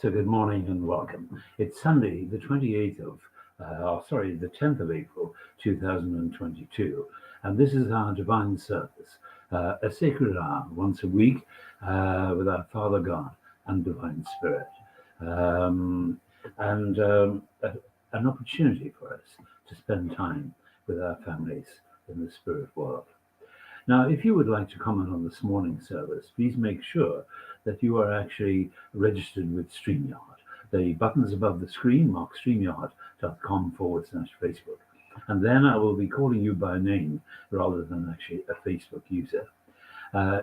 So good morning and welcome. It's Sunday, the 10th of April, 2022. And this is our divine service, a sacred hour once a week with our Father God and Divine Spirit. An opportunity for us to spend time with our families in the spirit world. Now, if you would like to comment on this morning's service, please make sure that you are actually registered with StreamYard. The buttons above the screen mark streamyard.com/Facebook. And then I will be calling you by name rather than actually a Facebook user.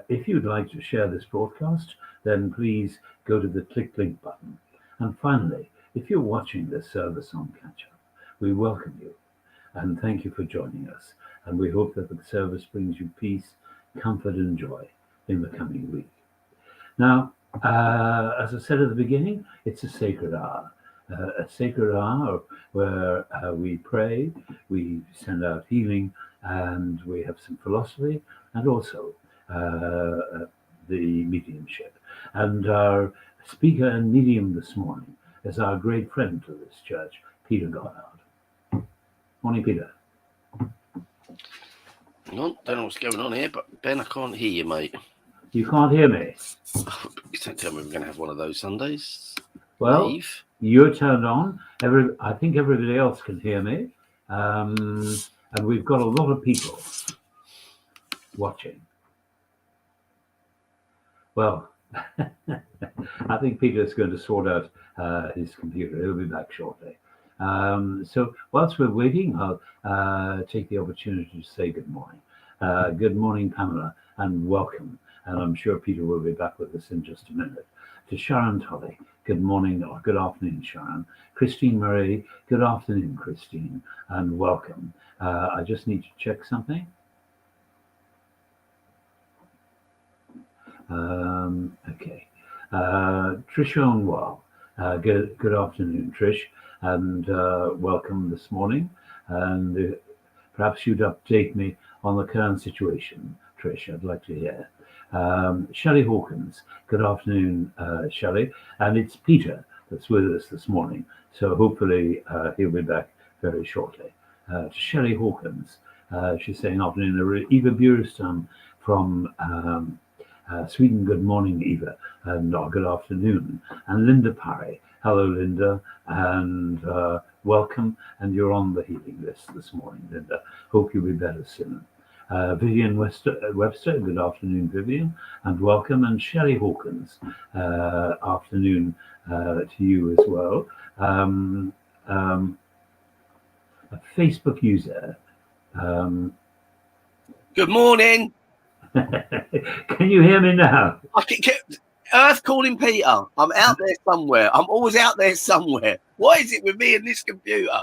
If you'd like to share this broadcast, then please go to the click link button. And finally, if you're watching this service on catch-up, we welcome you and thank you for joining us. And we hope that the service brings you peace, comfort, and joy in the coming week. Now, as I said at the beginning, it's a sacred hour where we pray, we send out healing, and we have some philosophy, and also the mediumship. And our speaker and medium this morning is our great friend to this church, Peter Goddard. Morning, Peter. Don't know what's going on here, but Ben, I can't hear you, mate. You can't hear me? You don't tell me we're going to have one of those Sundays. Well, Leave. You're turned on. I think everybody else can hear me. And we've got a lot of people watching. Well, I think Peter's going to sort out his computer. He'll be back shortly. So whilst we're waiting, I'll take the opportunity to say good morning. Good morning, Pamela, and welcome. And I'm sure Peter will be back with us in just a minute. To Sharon Tully, good morning or good afternoon, Sharon. Christine Murray, good afternoon, Christine, and welcome. I just need to check something. Okay. Trish Onwal, good afternoon, Trish, and welcome this morning. And perhaps you'd update me on the current situation, Trish. I'd like to hear. Shelley Hawkins, good afternoon, Shelley. And it's Peter that's with us this morning. So hopefully he'll be back very shortly. To Shelley Hawkins, she's saying afternoon. Eva Burestam from Sweden, good morning, Eva, and good afternoon. And Linda Parry, hello, Linda, and welcome. And you're on the healing list this morning, Linda. Hope you'll be better soon. Vivian Webster, good afternoon, Vivian, and welcome. And Shelley Hawkins, afternoon to you as well. A Facebook user. Good morning. Can you hear me now? Earth calling Peter. I'm out there somewhere. I'm always out there somewhere. Why is it with me and this computer?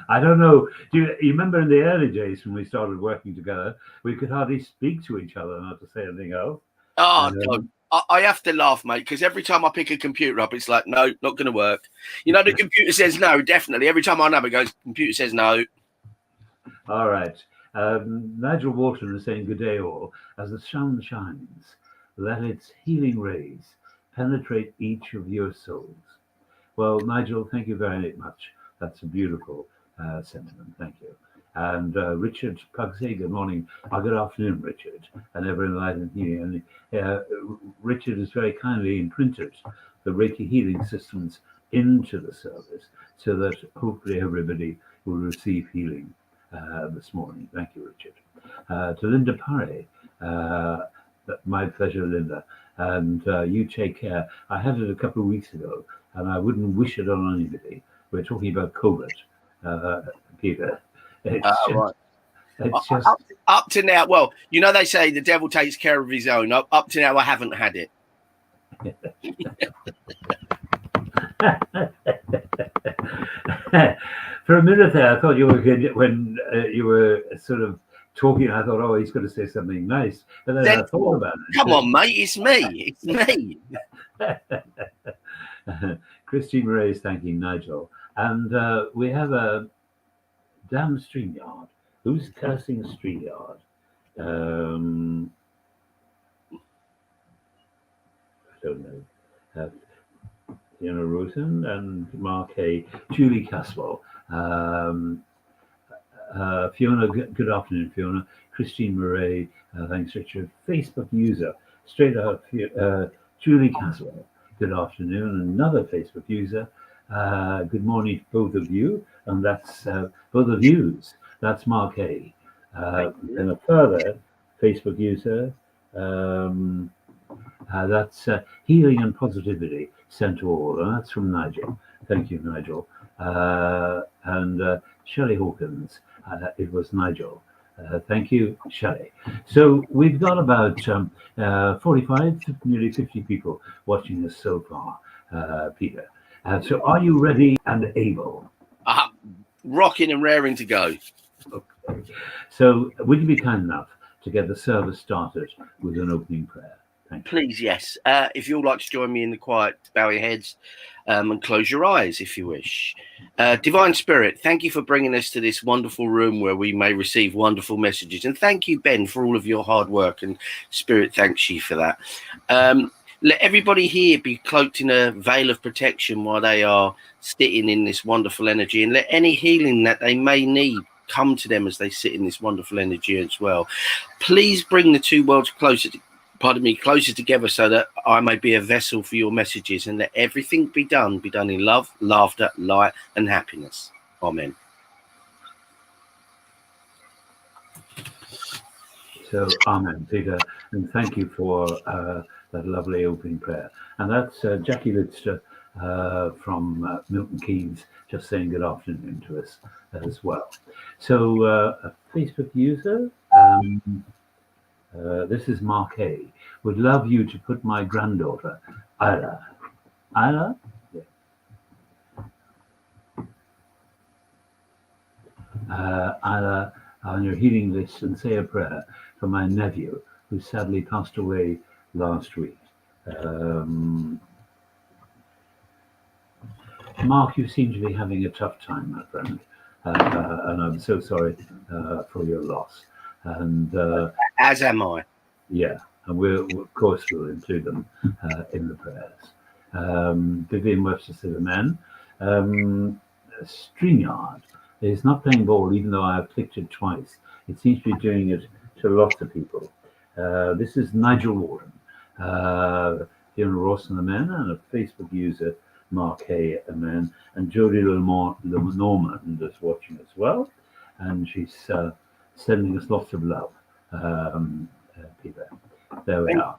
I don't know. Do you remember in the early days when we started working together, we could hardly speak to each other, not to say anything else. Don't. I have to laugh, mate, because every time I pick a computer up, it's like, no, not going to work. You know, the computer says no, definitely. Every time I know, it goes, computer says no. All right. Nigel Walton is saying, good day all. As the sun shines, let its healing rays penetrate each of your souls. Well, Nigel, thank you very much. That's a beautiful sentiment. Thank you. And Richard Pugsy, good morning. Good afternoon, Richard, and ever enlightened healing. And Richard has very kindly imprinted the Reiki healing systems into the service so that hopefully everybody will receive healing this morning. Thank you, Richard. To Linda Parry, my pleasure, Linda. And you take care. I had it a couple of weeks ago, and I wouldn't wish it on anybody. We're talking about COVID, Peter. Right. It's just up to now. Well, you know, they say the devil takes care of his own. Up to now, I haven't had it. For a minute there, I thought you were good when you were sort of talking. I thought, oh, he's going to say something nice. But then I thought about it. Come on, mate. It's me. It's me. Christine Ray is thanking Nigel. And we have a damn StreamYard. Who's cursing StreamYard? I don't know. Fiona Rosen and Mark A. Julie Caswell. Fiona, good afternoon, Fiona. Christine Murray, thanks, Richard. Facebook user, straight out, Julie Caswell, good afternoon. Another Facebook user, good morning to both of you, and that's both of yous. That's Mark A. And a further Facebook user, that's healing and positivity sent to all, and that's from Nigel. Thank you, Nigel. And Shelley Hawkins, it was Nigel. Thank you, Shelley. So we've got about 45, nearly 50 people watching us so far, Peter. So are you ready and able? Rocking and raring to go. Okay. So would you be kind enough to get the service started with an opening prayer? Thank you. Please, yes. If you'd like to join me in the quiet, bow your heads and close your eyes if you wish. Divine Spirit, thank you for bringing us to this wonderful room where we may receive wonderful messages. And thank you, Ben, for all of your hard work. And Spirit thanks you for that. Let everybody here be cloaked in a veil of protection while they are sitting in this wonderful energy. And let any healing that they may need come to them as they sit in this wonderful energy as well. Please bring the two worlds closer together so that I may be a vessel for your messages, and let everything be done in love, laughter, light, and happiness. Amen. So, amen, Peter, and thank you for that lovely opening prayer. And that's Jackie Lidster from Milton Keynes, just saying good afternoon to us as well. So, a Facebook user, this is Mark A. Would love you to put my granddaughter, Isla, yeah. Isla, on your healing list and say a prayer for my nephew who sadly passed away last week. Mark, you seem to be having a tough time, my friend, and I'm so sorry for your loss. And as am I. Yeah, and of course we'll include them in the prayers. Vivian Webster said amen. StreamYard is not playing ball, even though I've clicked it twice. It seems to be doing it to lots of people. This is Nigel Warren, Fiona Rawson, amen, and a Facebook user, Mark Hay, amen, and Jodie Lenormand is watching as well, and she's sending us lots of love. Peter, there we are.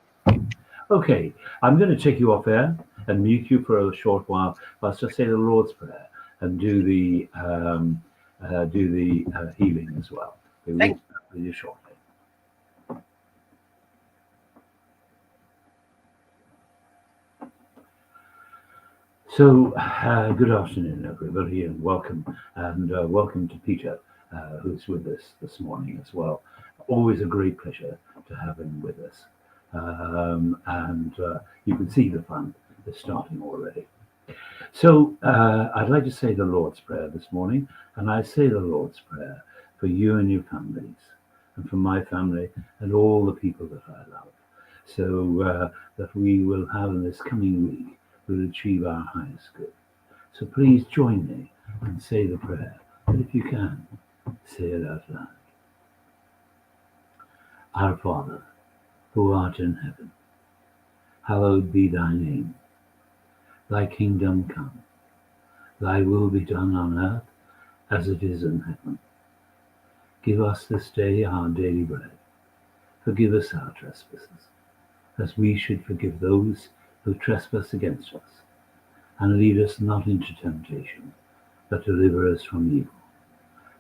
Okay, I'm going to take you off air and mute you for a short while whilst I say the Lord's Prayer and do the healing as well. We will start with you shortly. So, good afternoon, everybody, and welcome to Peter, who's with us this morning as well. Always a great pleasure to have him with us. And you can see the fun is starting already. So I'd like to say the Lord's Prayer this morning, and I say the Lord's Prayer for you and your families, and for my family and all the people that I love, so that we will have in this coming week, we'll achieve our highest good. So please join me and say the prayer, but if you can, say it out loud. Our Father, who art in heaven, hallowed be thy name. Thy kingdom come, thy will be done on earth as it is in heaven. Give us this day our daily bread. Forgive us our trespasses, as we should forgive those who trespass against us. And lead us not into temptation, but deliver us from evil.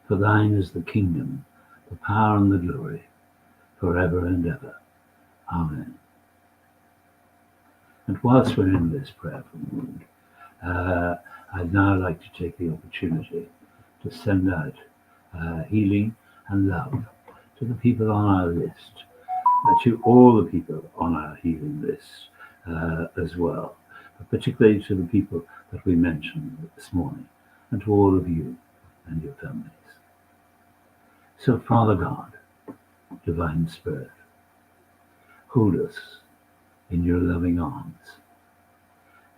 For thine is the kingdom, the power and the glory, forever and ever. Amen. And whilst we're in this prayerful mood, I'd now like to take the opportunity to send out healing and love to the people on our list, to all the people on our healing list as well, but particularly to the people that we mentioned this morning, and to all of you and your families. So, Father God, Divine Spirit, hold us in your loving arms.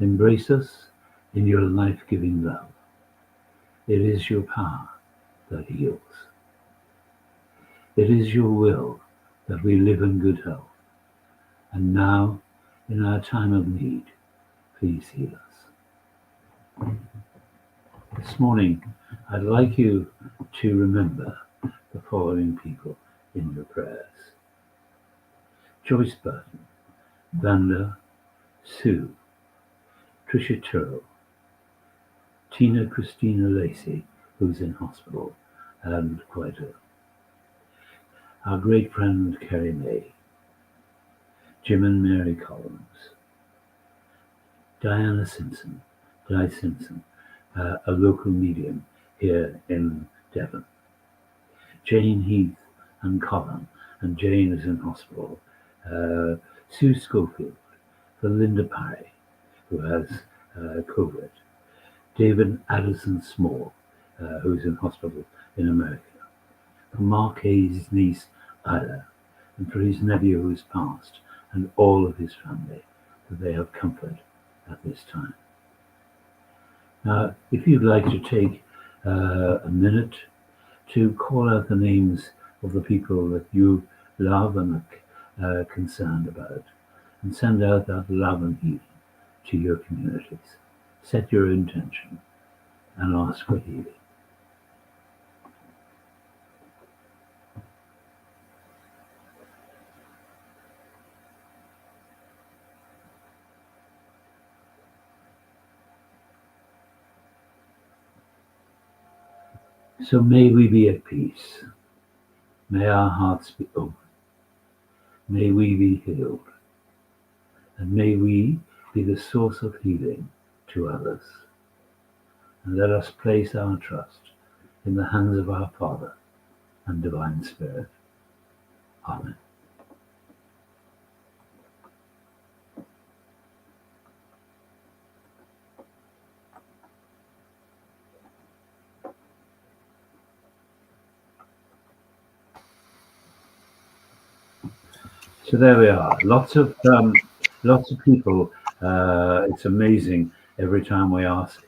Embrace us in your life-giving love. It is your power that heals. It is your will that we live in good health. And now, in our time of need, please heal us. This morning, I'd like you to remember the following people in your prayers: Joyce Burton, Vanda, Sue, Tricia Turrell, Tina Christina Lacey, who's in hospital and quite ill, our great friend Kerry May, Jim and Mary Collins, Diana Simpson, Di Simpson, a local medium here in Devon, Jane Heath and Colin, and Jane is in hospital, Sue Schofield, Linda Parry, who has COVID, David Addison Small, who's in hospital in America, for Mark Hayes' niece Ida, and for his nephew who's passed, and all of his family, that they have comfort at this time. Now, if you'd like to take a minute to call out the names of the people that you love and are concerned about, and send out that love and healing to your communities. Set your intention and ask for healing. So may we be at peace. May our hearts be open. May we be healed. And may we be the source of healing to others. And let us place our trust in the hands of our Father and Divine Spirit. Amen. So there we are. Lots of people. It's amazing. Every time we ask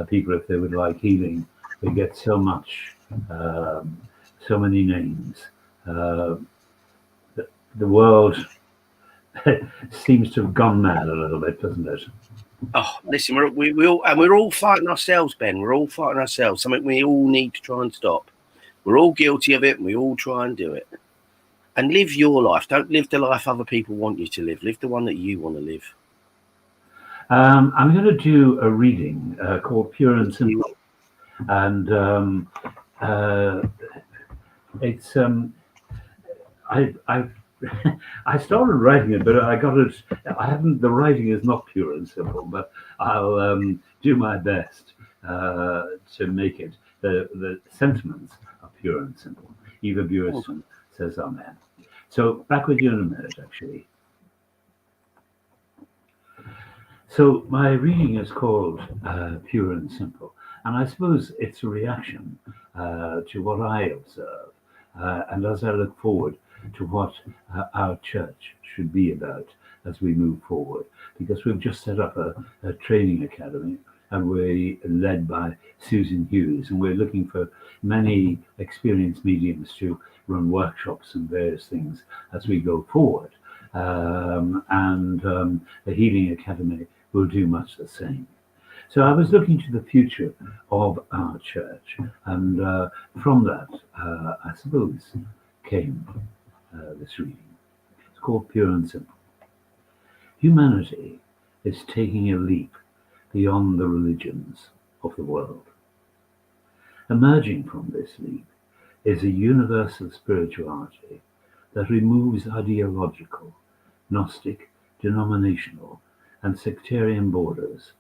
people if they would like healing, we get so much, so many names. The world seems to have gone mad a little bit, doesn't it? Oh, listen, we're all fighting ourselves, Ben. We're all fighting ourselves. Something we all need to try and stop. We're all guilty of it, and we all try and do it. And live your life. Don't live the life other people want you to live. Live the one that you want to live. I'm going to do a reading called Pure and Simple, and it's I started writing it, but I got it. I haven't. The writing is not pure and simple, but I'll do my best to make it. The sentiments are pure and simple. Eva Buriston says Amen. So back with you in a minute, actually. So my reading is called Pure and Simple, and I suppose it's a reaction to what I observe, and as I look forward to what our church should be about as we move forward, because we've just set up a training academy, and we're led by Susan Hughes, and we're looking for many experienced mediums to run workshops and various things as we go forward. The Healing Academy will do much the same. So I was looking to the future of our church, and from that, I suppose, came this reading. It's called Pure and Simple. Humanity is taking a leap beyond the religions of the world. Emerging from this leap is a universal spirituality that removes ideological, Gnostic, denominational, and sectarian borders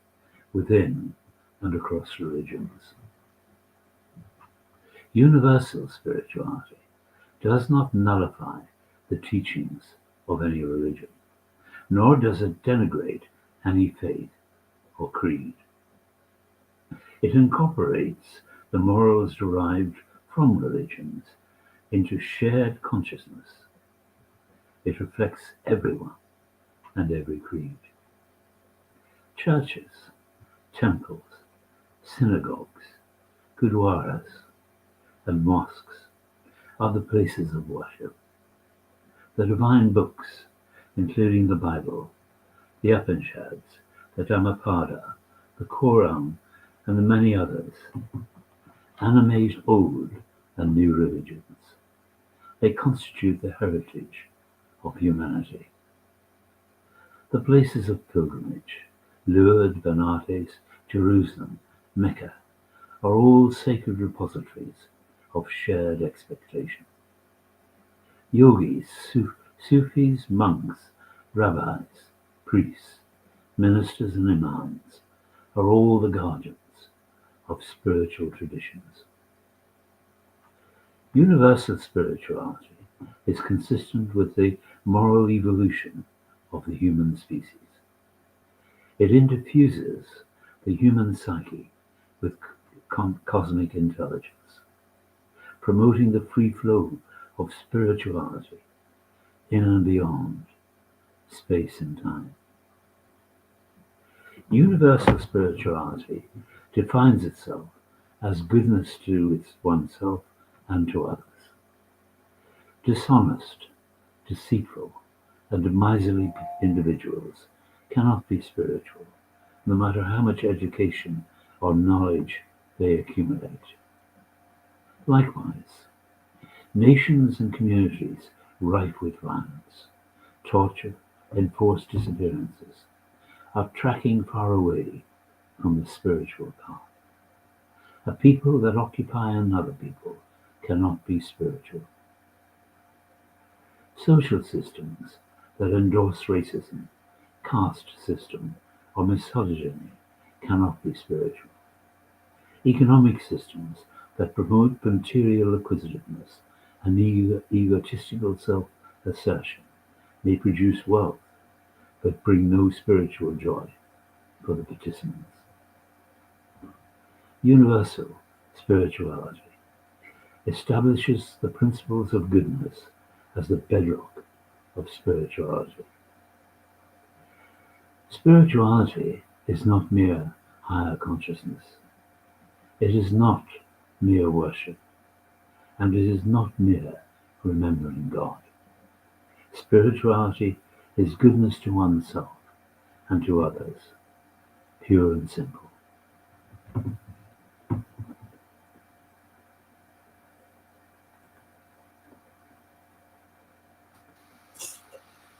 within and across religions. Universal spirituality does not nullify the teachings of any religion, nor does it denigrate any faith or creed. It incorporates the morals derived from religions into shared consciousness. It reflects everyone and every creed. Churches temples, synagogues, gurdwaras, and mosques are the places of worship. The divine books, including the Bible, the Upanishads, the Dhammapada, the Quran, and the many others, animate old and new religions. They constitute the heritage of humanity. The places of pilgrimage, Lourdes, Benares, Jerusalem, Mecca, are all sacred repositories of shared expectation. Yogis, Sufis, monks, rabbis, priests, ministers and imams are all the guardians of spiritual traditions. Universal spirituality is consistent with the moral evolution of the human species. It interfuses the human psyche with cosmic intelligence, promoting the free flow of spirituality in and beyond space and time. Universal spirituality defines itself as goodness to oneself and to others. Dishonest, deceitful, and miserly individuals cannot be spiritual, no matter how much education or knowledge they accumulate. Likewise, nations and communities rife with violence, torture, enforced disappearances are tracking far away from the spiritual path. A people that occupy another people cannot be spiritual. Social systems that endorse racism, caste system, or misogyny cannot be spiritual. Economic systems that promote material acquisitiveness and egotistical self-assertion may produce wealth, but bring no spiritual joy for the participants. Universal spirituality establishes the principles of goodness as the bedrock of spirituality. Spirituality is not mere higher consciousness. It is not mere worship, and it is not mere remembering God. Spirituality is goodness to oneself and to others, pure and simple.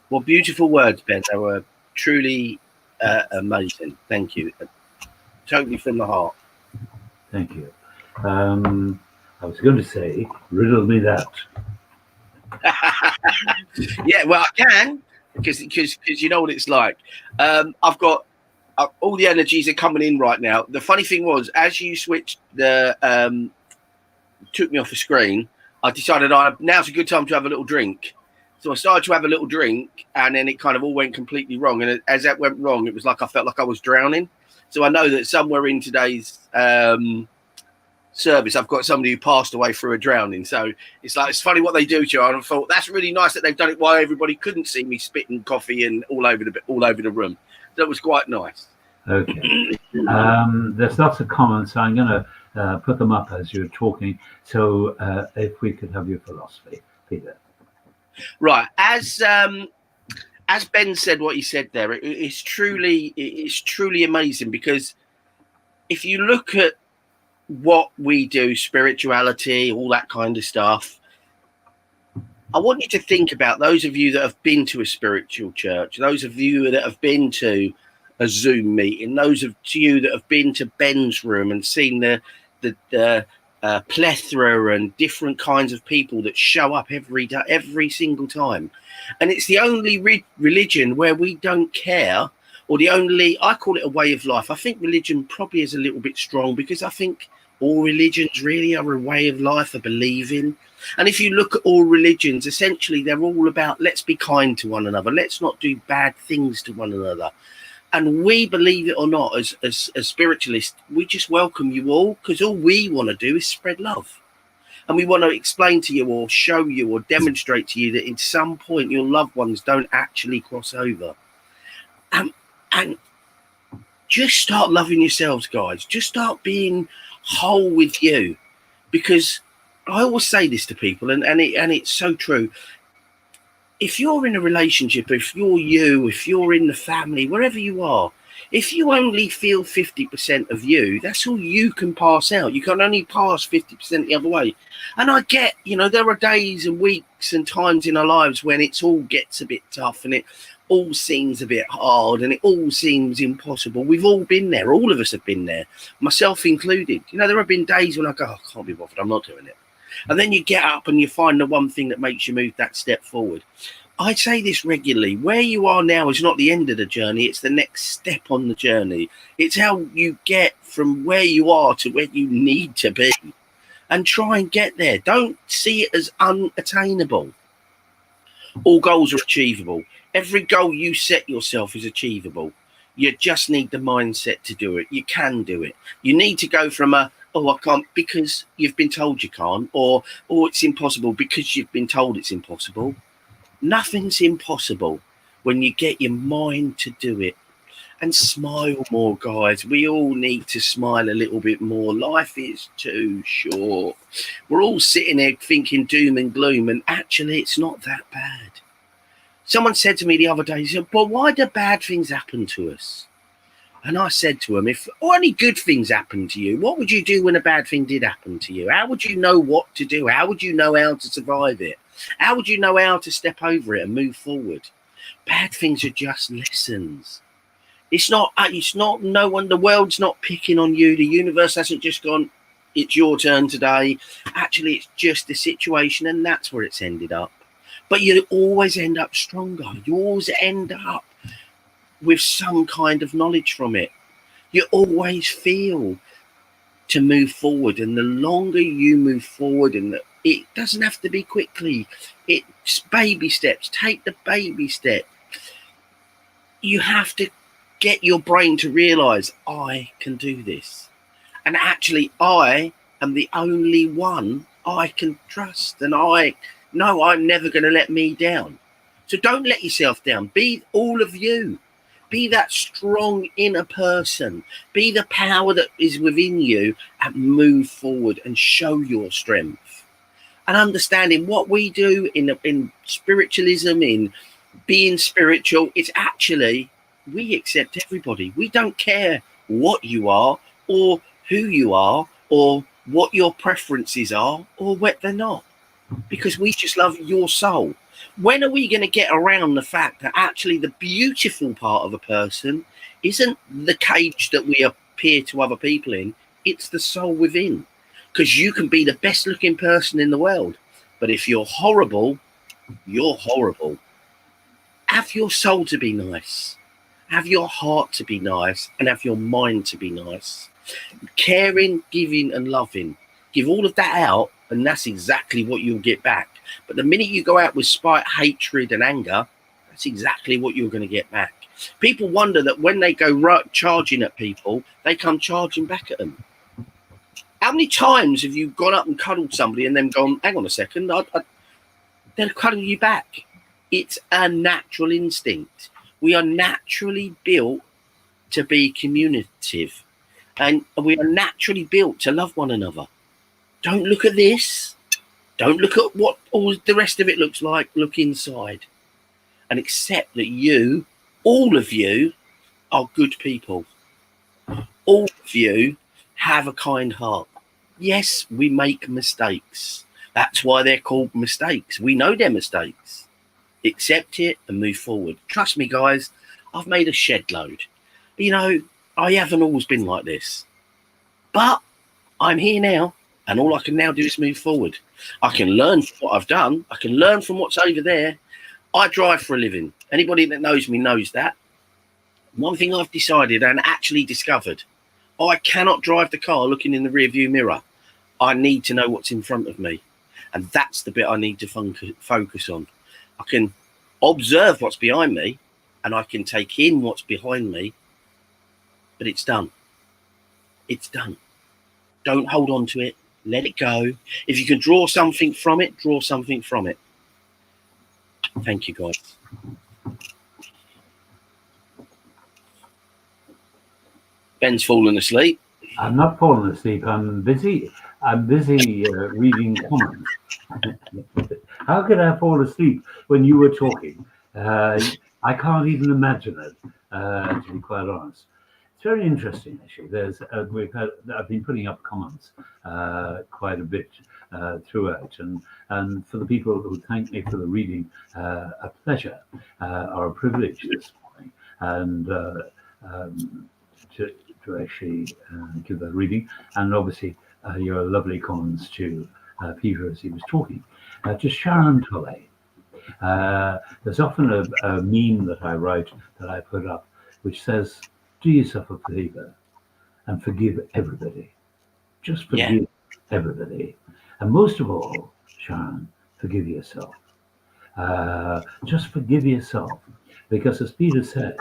Well, beautiful words, Ben. They were truly amazing. Thank you. Totally from the heart. Thank you. I was going to say, riddle me that. Yeah, well, I can, because you know what it's like. I've got all the energies are coming in right now. The funny thing was, as you switched took me off the screen, I decided now's a good time to have a little drink. So I started to have a little drink, and then it kind of all went completely wrong. And as that went wrong, it was like I felt like I was drowning. So I know that somewhere in today's service, I've got somebody who passed away through a drowning. So it's funny what they do to you. And I thought that's really nice that they've done it while everybody couldn't see me spitting coffee and all over the room. That was quite nice. Okay. There's lots of comments, so I'm going to put them up as you're talking. So if we could have your philosophy, Peter. Right, as Ben said what he said there, it's truly amazing, because if you look at what we do, spirituality, all that kind of stuff, I want you to think about those of you that have been to a spiritual church, those of you that have been to a Zoom meeting, those of you that have been to Ben's room and seen the plethora and different kinds of people that show up every single time. And it's the only religion where we don't care, or I call it a way of life. I think religion probably is a little bit strong, because I think all religions really are a way of life, a believing. And if you look at all religions, essentially they're all about, let's be kind to one another, let's not do bad things to one another. And we, believe it or not, as spiritualists, we just welcome you all, because all we want to do is spread love. And we want to explain to you, or show you, or demonstrate to you that at some point your loved ones don't actually cross over. And just start loving yourselves, guys. Just start being whole with you. Because I always say this to people, and it's so true. If you're in a relationship, if you're in the family, wherever you are, if you only feel 50% of you, that's all you can pass out. You can only pass 50% the other way. And I get, there are days and weeks and times in our lives when it all gets a bit tough and it all seems a bit hard and it all seems impossible. We've all been there. All of us have been there, myself included. There have been days when I go, I can't be bothered. I'm not doing it. And then you get up and you find the one thing that makes you move that step forward. I say this regularly. Where you are now is not the end of the journey. It's the next step on the journey. It's how you get from where you are to where you need to be. And try and get there. Don't see it as unattainable. All goals are achievable. Every goal you set yourself is achievable. You just need the mindset to do it. You can do it. You need to go from I can't because you've been told you can't, or it's impossible because you've been told it's impossible. Nothing's impossible when you get your mind to do it. And smile more, guys. We all need to smile a little bit more. Life is too short. We're all sitting there thinking doom and gloom, and actually it's not that bad. Someone said to me the other day, he said, but why do bad things happen to us? And I said to him, if only good things happen to you, what would you do when a bad thing did happen to you? How would you know what to do? How would you know how to survive it? How would you know how to step over it and move forward? Bad things are just lessons. It's not no one, the world's not picking on you. The universe hasn't just gone, it's your turn today. Actually, it's just a situation, and that's where it's ended up. But you always end up stronger. You always end up with some kind of knowledge from it. You always feel to move forward. And the longer you move forward, and it doesn't have to be quickly. It's baby steps. Take the baby step. You have to get your brain to realize I can do this. And actually, I am the only one I can trust. And I know I'm never going to let me down. So don't let yourself down. Be all of you. Be that strong inner person. Be the power that is within you and move forward and show your strength. And understanding what we do in spiritualism, in being spiritual, it's actually, we accept everybody. We don't care what you are or who you are or what your preferences are or what they're not. Because we just love your soul. When are we going to get around the fact that actually the beautiful part of a person isn't the cage that we appear to other people in, it's the soul within. Because you can be the best looking person in the world, but if you're horrible, you're horrible. Have your soul to be nice. Have your heart to be nice, and have your mind to be nice. Caring, giving and loving. Give all of that out, and that's exactly what you'll get back. But the minute you go out with spite, hatred and anger, that's exactly what you're going to get back. People wonder that when they go charging at people, they come charging back at them. How many times have you gone up and cuddled somebody and then gone, hang on a second, they'll cuddle you back? It's a natural instinct. We are naturally built to be communicative, and we are naturally built to love one another. Don't look at this. Don't look at what all the rest of it looks like. Look inside and accept that you, all of you, are good people. All of you have a kind heart. Yes, we make mistakes. That's why they're called mistakes. We know they're mistakes. Accept it and move forward. Trust me, guys, I've made a shed load. I haven't always been like this. But I'm here now, and all I can now do is move forward. I can learn from what I've done. I can learn from what's over there. I drive for a living. Anybody that knows me knows that. One thing I've decided and actually discovered, I cannot drive the car looking in the rearview mirror. I need to know what's in front of me. And that's the bit I need to focus on. I can observe what's behind me, and I can take in what's behind me, but it's done. It's done. Don't hold on to it. Let it go. If you can draw something from it, draw something from it. Thank you, guys. Ben's fallen asleep. I'm not falling asleep. I'm busy. I'm busy reading comments. How could I fall asleep when you were talking? I can't even imagine it, to be quite honest. It's very interesting, actually. I've been putting up comments quite a bit throughout, and for the people who thank me for the reading, a pleasure or a privilege this morning, and to actually give that reading, and obviously your lovely comments to Peter as he was talking. To Sharon Tolley. There's often a meme that I write, that I put up, which says, do yourself a favor and forgive everybody. Just forgive everybody. And most of all, Sharon, forgive yourself. Just forgive yourself. Because as Peter said,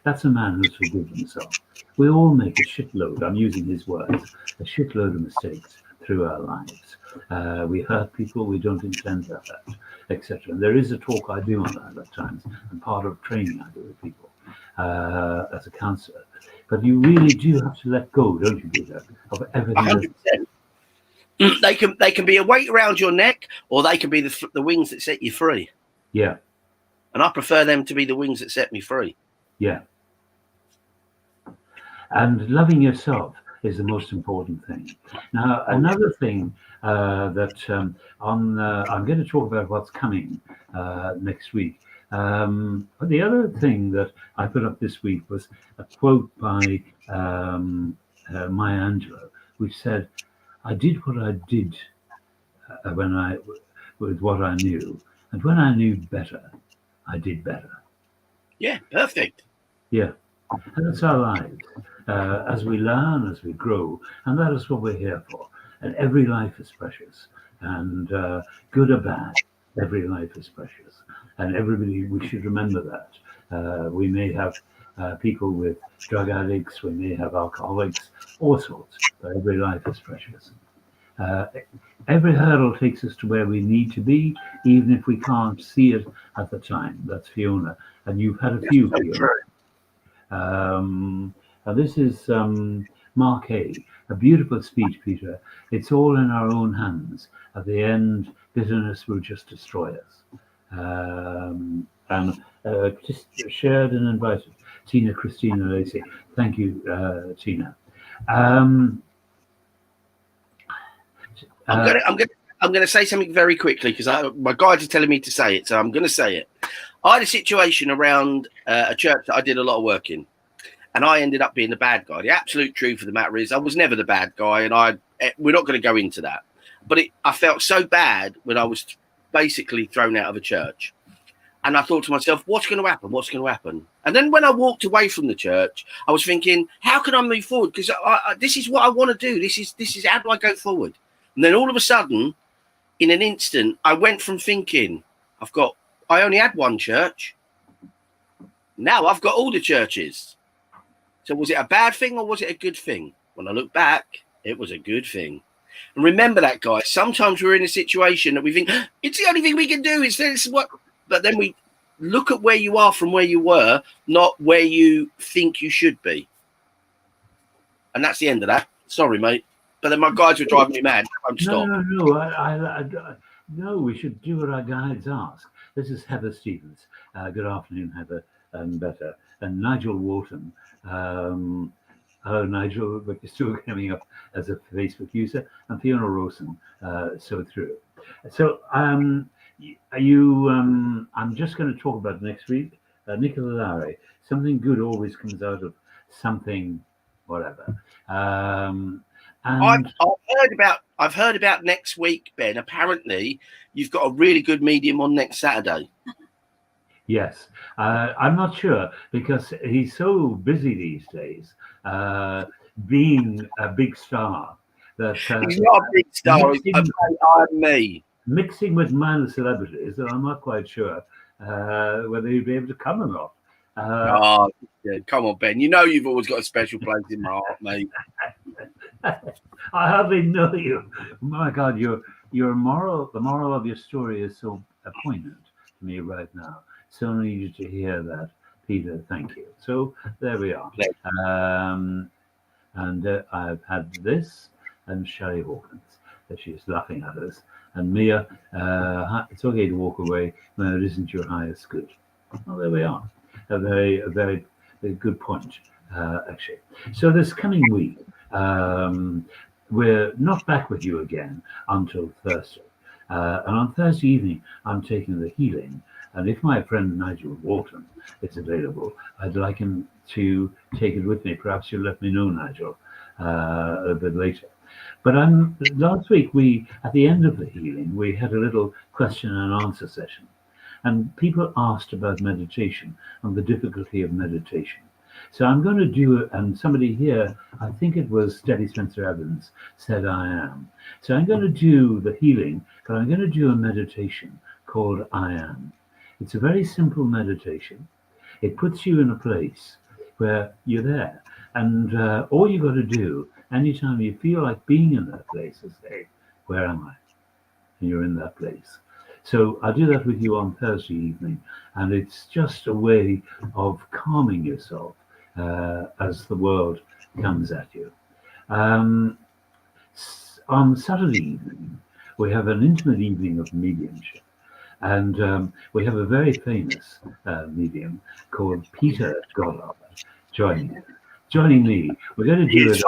that's a man who's forgiven himself. We all make a shitload, I'm using his words, a shitload of mistakes through our lives. We hurt people we don't intend to hurt, etc. And there is a talk I do on that at times, and part of training I do with people as a counselor. But you really do have to let go, don't you, Peter, of everything. 100%. They can be a weight around your neck, or they can be the wings that set you free. Yeah. And I prefer them to be the wings that set me free. Yeah. And loving yourself is the most important thing. Now, another thing that I'm going to talk about what's coming next week. But the other thing that I put up this week was a quote by Maya Angelou, which said, "I did what I did with what I knew, and when I knew better, I did better." Yeah, perfect. Yeah, and that's our lives. As we learn, as we grow, and that is what we're here for. And every life is precious, and good or bad, every life is precious. And everybody, we should remember that. We may have people with drug addicts, we may have alcoholics, all sorts, but every life is precious. Every hurdle takes us to where we need to be, even if we can't see it at the time. That's Fiona, and you've had a few, Fiona. This is Mark A. A beautiful speech, Peter. It's all in our own hands. At the end, bitterness will just destroy us. And just shared and invited. Tina Christina Lacey. Thank you, Tina. I'm going to say something very quickly because my guides are telling me to say it, so I'm going to say it. I had a situation around a church that I did a lot of work in, and I ended up being the bad guy. The absolute truth of the matter is I was never the bad guy, and we're not going to go into that. But I felt so bad when I was basically thrown out of a church. And I thought to myself, what's going to happen? What's going to happen? And then when I walked away from the church, I was thinking, how can I move forward? Because this is what I want to do. This is how do I go forward? And then all of a sudden, in an instant, I went from thinking, I only had one church. Now I've got all the churches. So was it a bad thing or was it a good thing? When I look back, it was a good thing. And remember that, guys. Sometimes we're in a situation that we think, it's the only thing we can do. But then we look at where you are from where you were, not where you think you should be. And that's the end of that. Sorry, mate. But then my guides were driving me mad. No, we should do what our guides ask. This is Heather Stevens. Good afternoon, Heather, and better. And Nigel Walton. Hello, Nigel, but you're still coming up as a Facebook user. And Fiona Rawson, so through. So, I'm just going to talk about next week. Nicola Lowry. Something good always comes out of something, whatever. And I've heard about next week, Ben. Apparently, you've got a really good medium on next Saturday. Yes, I'm not sure because he's so busy these days, being a big star. That he's not a big star. I'm me. Mixing with minor celebrities, and I'm not quite sure whether he'd be able to come or not. Come on, Ben. You know you've always got a special place in my heart, mate. I hardly know you. My God, the moral of your story is so poignant to me right now. So needed to hear that, Peter. Thank you. So there we are. And I've had this and Shelley Hawkins. She's laughing at us. And Mia, it's okay to walk away when it isn't your highest good. Well, there we are. A very good point, actually. So this coming week, we're not back with you again until Thursday. And on Thursday evening, I'm taking the healing. And if my friend Nigel Walton is available, I'd like him to take it with me. Perhaps you'll let me know, Nigel, a bit later. But last week, at the end of the healing, we had a little question and answer session. And people asked about meditation and the difficulty of meditation. So I'm going to do it, and somebody here, I think it was Debbie Spencer Evans, said I am. So I'm going to do the healing, but I'm going to do a meditation called I am. It's a very simple meditation. It puts you in a place where you're there. And all you've got to do, anytime you feel like being in that place, is say, where am I? And you're in that place. So I'll do that with you on Thursday evening. And it's just a way of calming yourself as the world comes at you. On Saturday evening, we have an intimate evening of mediumship. And we have a very famous medium called Peter Goddard joining me. We're going to do it.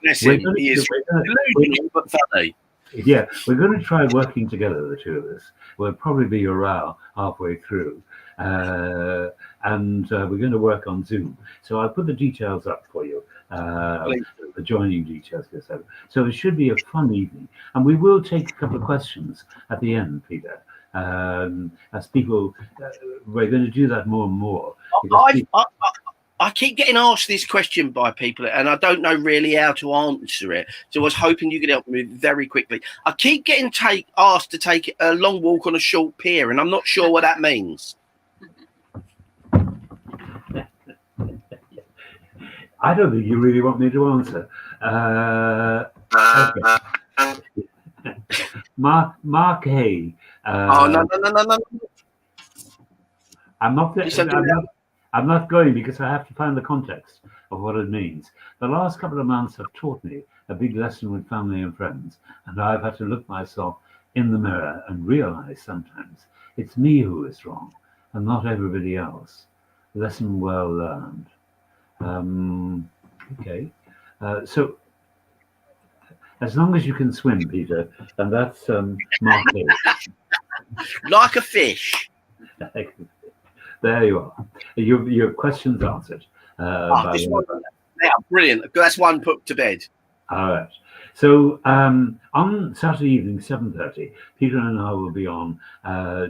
He is delusional but funny. Yeah, we're going to try working together, the two of us. We'll probably be a row halfway through. And we're going to work on Zoom. So I'll put the details up for you, the joining details. So it should be a fun evening. And we will take a couple of questions at the end, Peter. As people, we're going to do that more and more. I keep getting asked this question by people, and I don't know really how to answer it. So I was hoping you could help me very quickly. I keep getting asked to take a long walk on a short pier, and I'm not sure what that means. I don't think you really want me to answer. Okay. Mark Hay. No. I'm not going because I have to find the context of what it means. The last couple of months have taught me a big lesson with family and friends, and I've had to look myself in the mirror and realize sometimes it's me who is wrong and not everybody else. Lesson well learned. Okay. So as long as you can swim, Peter, and that's Mark Hay. Like a fish. There you are. Your question's answered. Brilliant. That's one put to bed. All right. So on Saturday evening, 7:30, Peter and I will be on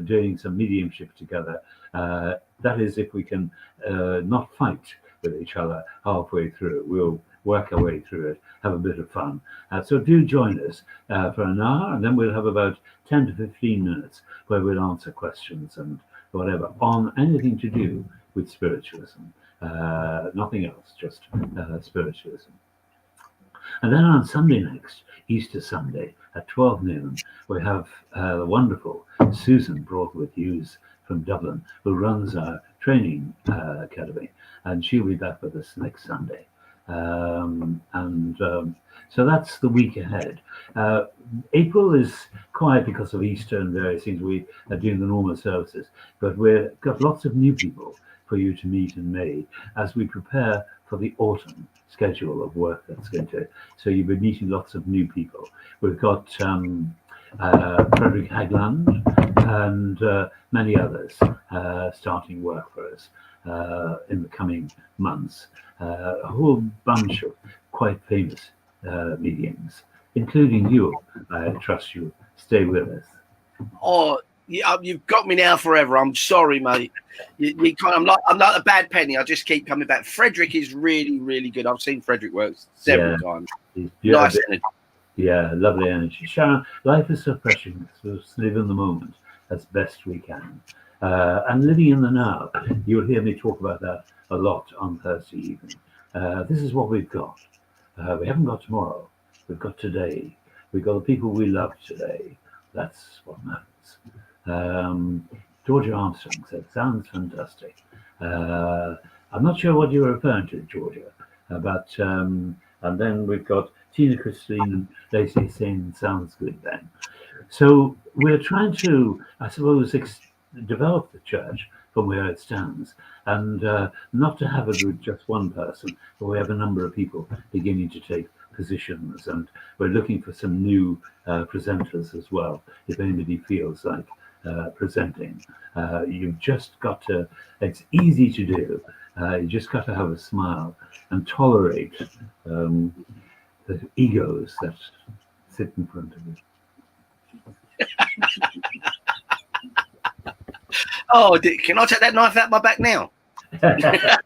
doing some mediumship together. That is, if we can not fight with each other halfway through. We'll work our way through it, have a bit of fun. So do join us for an hour, and then we'll have about 10 to 15 minutes where we'll answer questions and whatever on anything to do with spiritualism. Nothing else, just spiritualism. And then on Sunday next, Easter Sunday at 12 noon, we have the wonderful Susan Broadwood-Hughes from Dublin, who runs our training academy, and she'll be back with us next Sunday. So that's the week ahead. April is quiet because of Easter and various things. We are doing the normal services, but we've got lots of new people for you to meet in May as we prepare for the autumn schedule of work that's going to. So you'll be meeting lots of new people. We've got Frederick Hagland and many others starting work for us in the coming months. A whole bunch of quite famous mediums, including you. I trust you stay with us. Oh, yeah, you've got me now forever. I'm sorry, mate. I'm not a bad penny. I just keep coming back. Frederick is really, really good. I've seen Frederick work several times. Nice energy. Yeah, lovely energy. Sharon, life is so precious. Let's live in the moment as best we can. And living in the now. You'll hear me talk about that a lot on Thursday evening. This is what we've got. We haven't got tomorrow. We've got today. We've got the people we love today. That's what matters. Georgia Armstrong said, sounds fantastic. I'm not sure what you were referring to, Georgia, but And then we've got Tina, Christine, and Lacey saying sounds good then. So we're trying to, I suppose, develop the church from where it stands, and not to have it with just one person, but we have a number of people beginning to take positions, and we're looking for some new presenters as well. If anybody feels like presenting, you've just got to. It's easy to do. You just got to have a smile and tolerate the egos that sit in front of you. Oh, can I take that knife out my back now? I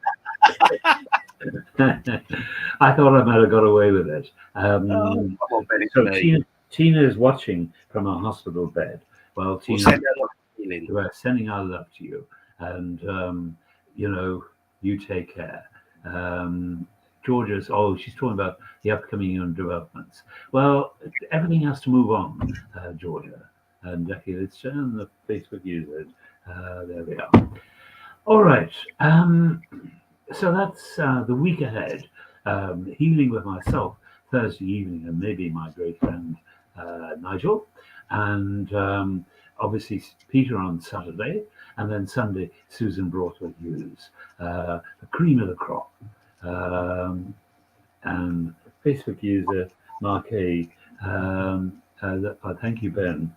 thought I might have got away with it. Come on, Benny, So Tina is watching from a hospital bed. Well, Tina, we're sending our love to you, and you take care. Georgia's, she's talking about the upcoming developments. Well, everything has to move on, Georgia. And let's turn on the Facebook users. There we are. All right. So that's the week ahead. Healing with myself Thursday evening, and maybe my great friend Nigel, and obviously Peter on Saturday, and then Sunday Susan Broadway Hughes, the cream of the crop. And Facebook user Mark A. Thank you, Ben.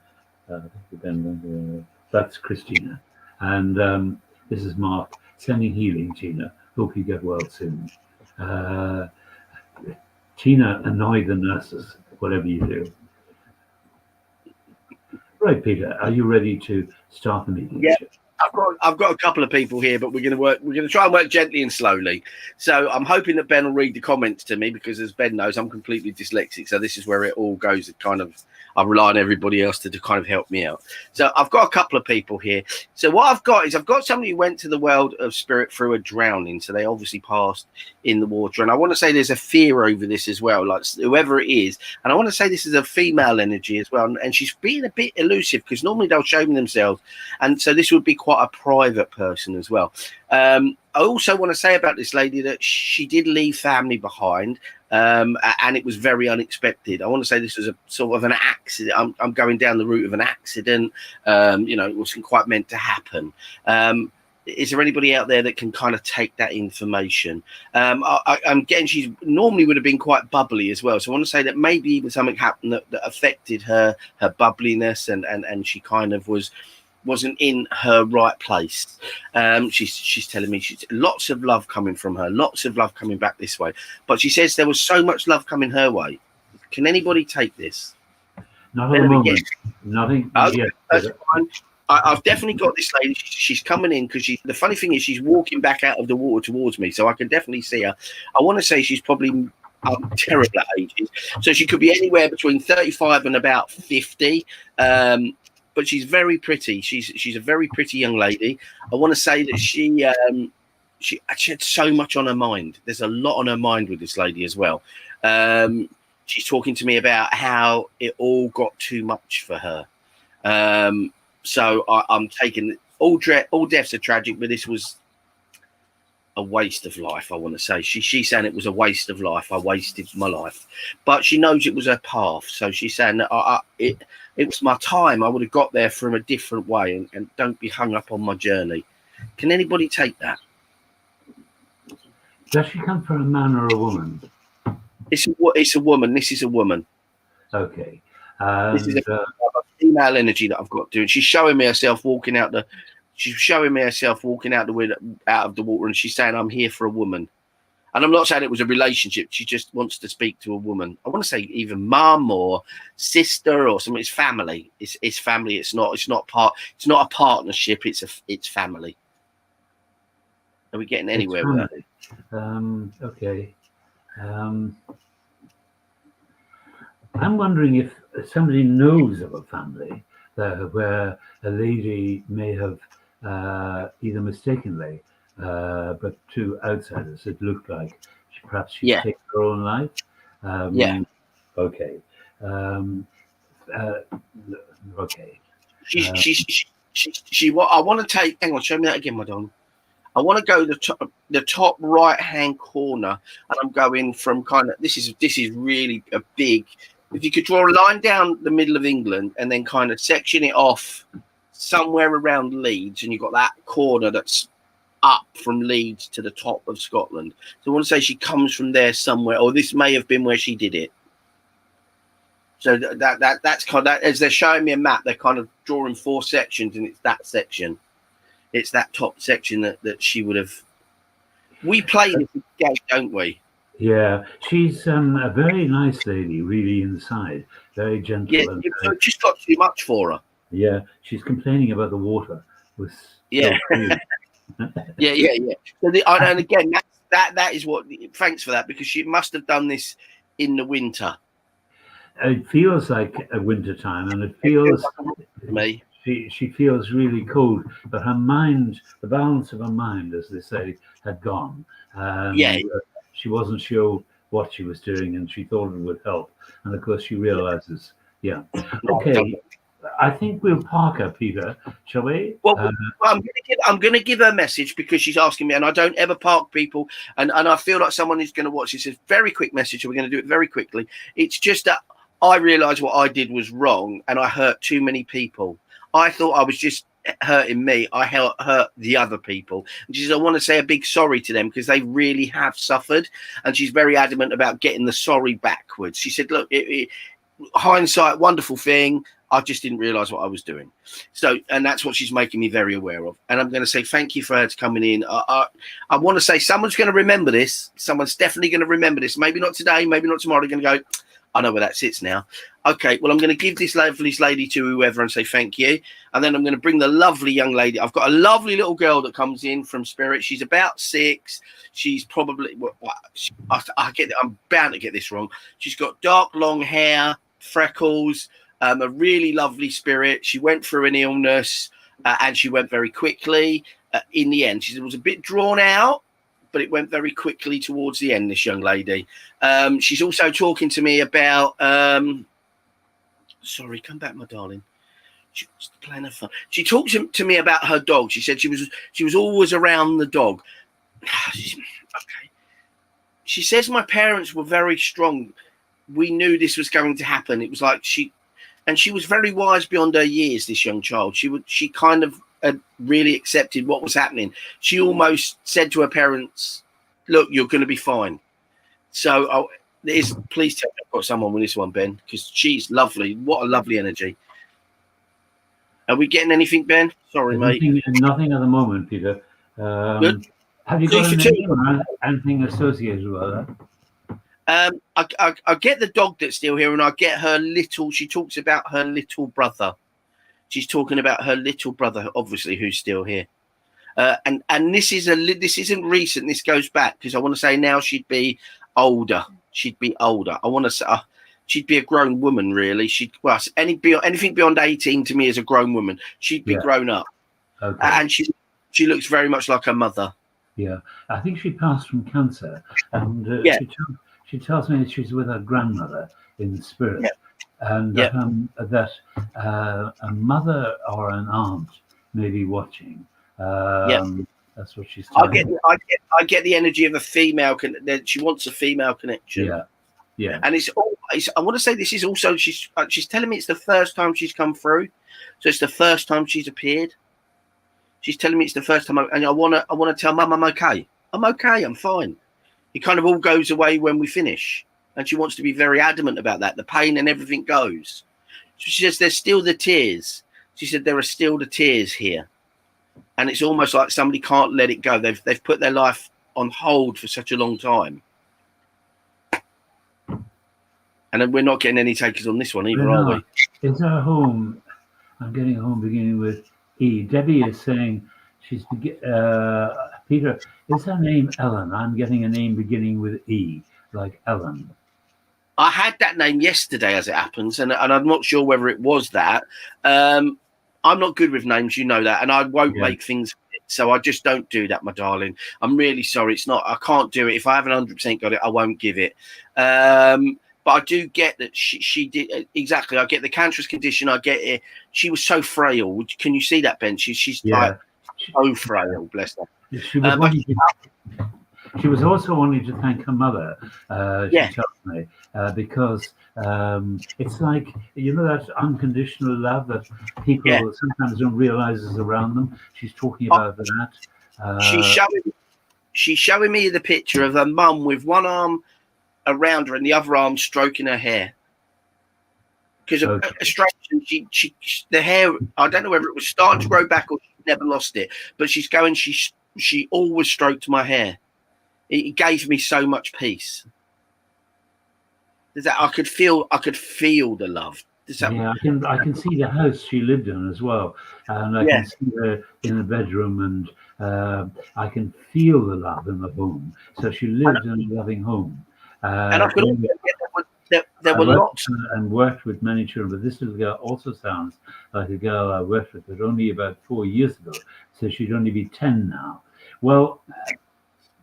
That's Christina, and this is Mark sending healing. Tina, hope you get well soon. Tina, annoy the nurses, whatever you do. Right, Peter, are you ready to start the meeting? Yeah. I've got a couple of people here, but we're going to try and work gently and slowly. So I'm hoping that Ben will read the comments to me, because as Ben knows, I'm completely dyslexic. So this is where it all goes. I rely on everybody else to kind of help me out. So I've got a couple of people here. So what I've got somebody who went to the world of spirit through a drowning. So they obviously passed in the water. And I want to say there's a fear over this as well, like whoever it is. And I want to say this is a female energy as well. And she's being a bit elusive, because normally they'll show themselves. And so this would be quite a private person as well. I also want to say about this lady that she did leave family behind, and it was very unexpected. I want to say this was a sort of an accident. I'm going down the route of an accident. It wasn't quite meant to happen. Is there anybody out there that can kind of take that information? I'm getting she's normally would have been quite bubbly as well. So I want to say that maybe even something happened that affected her bubbliness, and she kind of wasn't in her right place. She's telling me she's lots of love coming from her, lots of love coming back this way. But she says there was so much love coming her way. Can anybody take this? Not at the moment. Nothing. Okay, that's fine. I've definitely got this lady. She's coming in, because the funny thing is she's walking back out of the water towards me, so I can definitely see her. I want to say she's probably terrible at ages, so she could be anywhere between 35 and about 50. But she's very pretty. She's a very pretty young lady. I want to say that she had so much on her mind. There's a lot on her mind with this lady as well. She's talking to me about how it all got too much for her. So I'm taking all deaths are tragic, but this was a waste of life. I want to say she's saying it was a waste of life. I wasted my life, but she knows it was her path. So she's saying that it was my time. I would have got there from a different way, and don't be hung up on my journey. Can anybody take that? Does she come from a man or a woman? It's a woman. This is a woman. Okay. This is a female energy that I've got doing. She's showing me herself walking out the. She's showing me herself walking out of the water, and she's saying, "I'm here for a woman." And I'm not saying it was a relationship. She just wants to speak to a woman. I want to say either mum or sister or something. It's family. It's family. It's not a partnership. It's family. Are we getting anywhere with that? Okay. I'm wondering if somebody knows of a family where a lady may have either mistakenly, but to outsiders, it looked like perhaps she takes her own life. Okay. Okay. She. I want to take. Hang on. Show me that again, my darling. I want to go the top right hand corner, and I'm going from kind of this is really a big. If you could draw a line down the middle of England and then kind of section it off somewhere around Leeds, and you've got that corner that's up from Leeds to the top of Scotland. So I want to say she comes from there somewhere, or this may have been where she did it. So that's kind of, as they're showing me a map, they're kind of drawing 4 sections, and it's that section. It's that top section that she would have. We play this game, don't we? Yeah, she's a very nice lady, really inside, very gentle. Yeah, you've just got too much for her. Yeah, she's complaining about the water. Yeah. Yeah. So and again, that is what. Thanks for that, because she must have done this in the winter. It feels like a winter time, and it feels me. She feels really cold, but her mind, the balance of her mind, as they say, had gone. She wasn't sure what she was doing, and she thought it would help. And of course, she realizes. Yeah. Okay. I think we'll park her, Peter. Shall we? Well, I'm going to give her a message, because she's asking me, and I don't ever park people. And I feel like someone is going to watch this. It's a very quick message, and we're going to do it very quickly. It's just that I realised what I did was wrong, and I hurt too many people. I thought I was just hurting me. I hurt the other people. And she says, I want to say a big sorry to them, because they really have suffered. And she's very adamant about getting the sorry backwards. She said, look, hindsight, wonderful thing. I just didn't realise what I was doing. So, and that's what she's making me very aware of. And I'm going to say thank you for her coming in. I want to say someone's going to remember this. Someone's definitely going to remember this. Maybe not today, maybe not tomorrow. They're going to go, I know where that sits now. Okay, well, I'm going to give this lovely lady to whoever and say thank you. And then I'm going to bring the lovely young lady. I've got a lovely little girl that comes in from Spirit. She's about 6. She's probably, I'm bound to get this wrong. She's got dark, long hair, freckles, a really lovely spirit. She went through an illness and she went very quickly. In the end, she was a bit drawn out, but it went very quickly towards the end, this young lady. She's also talking to me about... sorry, come back, my darling. She was playing her fun. She talked to me about her dog. She said she was always around the dog. Okay. She says my parents were very strong. We knew this was going to happen. It was like she was very wise beyond her years, this young child. She kind of really accepted what was happening. She almost said to her parents, look, you're going to be fine. So please tell me I've got someone with this one, Ben, because she's lovely. What a lovely energy. Are we getting anything, Ben? Sorry, mate. Nothing at the moment, Peter. Good. Have you got anything associated with that? I get the dog that's still here, and I get her little. She talks about her little brother. She's talking about her little brother, obviously, who's still here. And this isn't recent. This goes back, because I want to say now she'd be older. She'd be older. I want to say she'd be a grown woman, really. Anything beyond 18 to me is a grown woman. She'd be grown up. Okay. And she looks very much like her mother. Yeah, I think she passed from cancer, and she tells me that she's with her grandmother in spirit, and that a mother or an aunt may be watching. That's what she's telling me. I get the energy of a female. She wants a female connection. Yeah. And I want to say this is also she's telling me it's the first time she's come through, so it's the first time she's appeared. She's telling me it's the first time, and I want to tell Mum I'm okay. I'm okay. I'm fine. It kind of all goes away when we finish, and she wants to be very adamant about that. The pain and everything goes. She says there's still the tears. She said there are still the tears here, and it's almost like somebody can't let it go. They've put their life on hold for such a long time, and then we're not getting any takers on this one either, are we? Is our home? I'm getting a home beginning with E. Debbie is saying she's Peter. Is her name Ellen? I'm getting a name beginning with E, like Ellen. I had that name yesterday, as it happens, and I'm not sure whether it was that. I'm not good with names, you know that, and I won't make things. So I just don't do that, my darling. I'm really sorry. It's not. I can't do it. If I haven't 100% got it, I won't give it. But I do get that she did exactly. I get the cancerous condition. I get it. She was so frail. Can you see that, Ben? She's like so frail. Bless her. She was But wanting to, she was also wanting to thank her mother. yeah, She told me because it's like that unconditional love that yeah. people sometimes don't realize is around them. She's talking Oh, about that. she's Uh, showing she's showing me the picture of her mum with one arm around her and the other arm stroking her hair. Because okay. a strange, the hair, I don't know whether it was starting to grow back or she never lost it, but she's going, she always stroked my hair. It gave me so much peace. That I could feel the love. Yeah, I can see the house she lived in as well, and I Yeah. can see her in the bedroom, and I can feel the love in the home. So she lived in a loving home. And I could also get there I were worked lots. and worked with many children, but this little girl also sounds like a girl I worked with, but only about 4 years ago. So she'd only be 10 now. Well,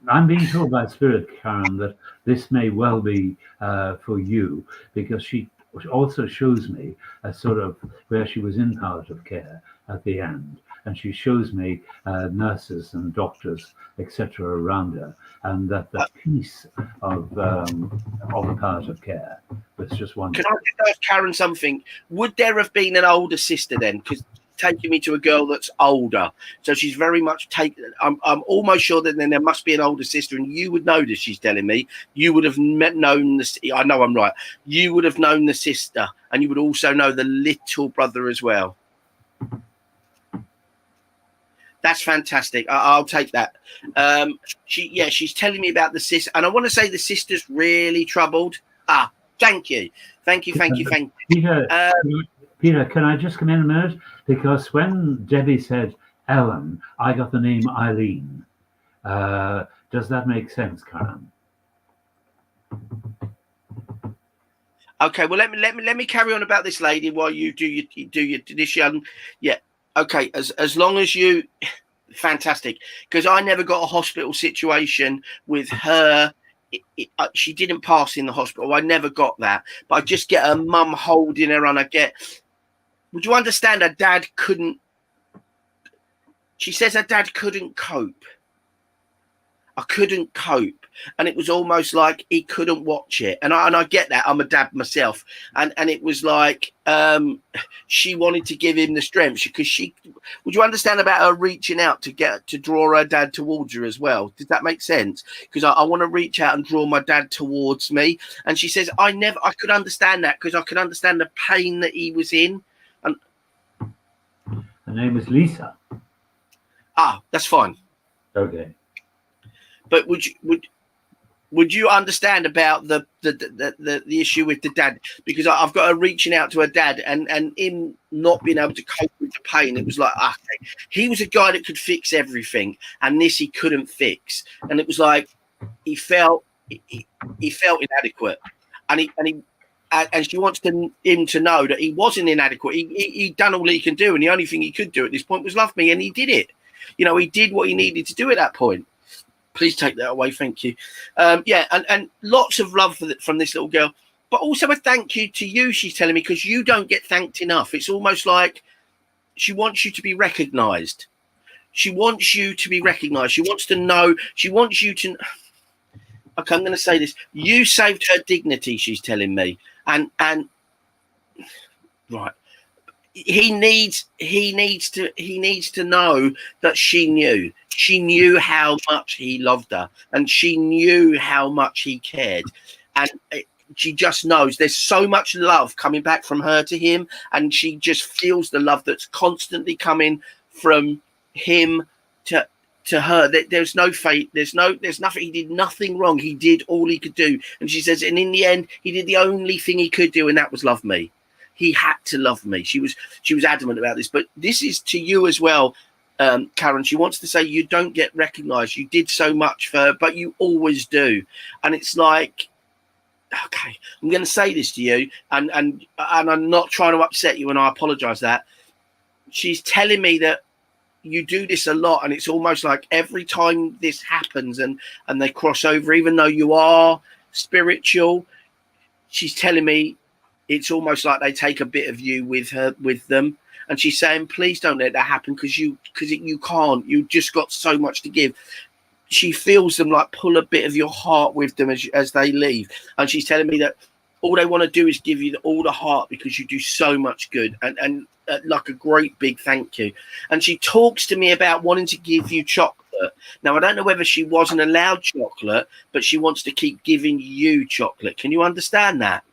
I'm being told by Spirit, Karen, that this may well be for you, because she also shows me a sort of where she was in palliative care at the end, and she shows me nurses and doctors, etc., around her, and that the peace of the palliative care was just Can wonderful. I just ask Karen something? Would there have been an older sister then? Because taking me to a girl that's older, so she's very much I'm almost sure that then there must be an older sister, and you would know this. She's telling me you would have known this. I know I'm right. You would have known the sister, and you would also know the little brother as well. That's fantastic. I'll take that. She's telling me about the sister, and I want to say the sister's really troubled. Thank you. Peter, can I just come in a minute? Because when Debbie said Ellen, I got the name Eileen. Does that make sense, Karen? Okay, well let me carry on about this lady while you do your this young. Yeah. Okay, as long as you, fantastic, because I never got a hospital situation with her. She didn't pass in the hospital. I never got that, but I just get her mum holding her, and I get. Would you understand? Her dad couldn't. She says her dad couldn't cope. I couldn't cope, and it was almost like he couldn't watch it, and I get that. I'm a dad myself, and it was like she wanted to give him the strength because she. Would you understand about her reaching out to draw her dad towards her as well? Did that make sense? Because I want to reach out and draw my dad towards me, and she says I could understand that because I could understand the pain that he was in, and her name is Lisa. That's fine. Okay. But would you understand about the issue with the dad? Because I've got her reaching out to her dad and him not being able to cope with the pain. It was like, okay, he was a guy that could fix everything, and this he couldn't fix. And it was like he felt inadequate, and she wants him to know that he wasn't inadequate. He'd done all he can do, and the only thing he could do at this point was love me, and he did it. He did what he needed to do at that point. Please take that away. Thank you. And lots of love from this little girl, but also a thank you to you, she's telling me, because you don't get thanked enough. It's almost like she wants you to be recognized. She wants you to be recognized. She wants to know. She wants you to. Okay, I'm going to say this. You saved her dignity, she's telling me. And right. He needs to know that she knew how much he loved her, and she knew how much he cared, and she just knows there's so much love coming back from her to him, and she just feels the love that's constantly coming from him to her. There's no fate, there's nothing. He did nothing wrong. He did all he could do, and she says, and in the end he did the only thing he could do, and that was love me. He had to love me. She was adamant about this. But this is to you as well, Karen. She wants to say you don't get recognized. You did so much for her, but you always do. And it's like, okay, I'm going to say this to you, and I'm not trying to upset you, and I apologize that. She's telling me that you do this a lot, and it's almost like every time this happens and they cross over, even though you are spiritual, she's telling me it's almost like they take a bit of you with them. And she's saying, please don't let that happen because you can't. You just got so much to give. She feels them like pull a bit of your heart with them as they leave. And she's telling me that all they want to do is give you all the heart because you do so much good and like a great big thank you. And she talks to me about wanting to give you chocolate. Now, I don't know whether she wasn't allowed chocolate, but she wants to keep giving you chocolate. Can you understand that?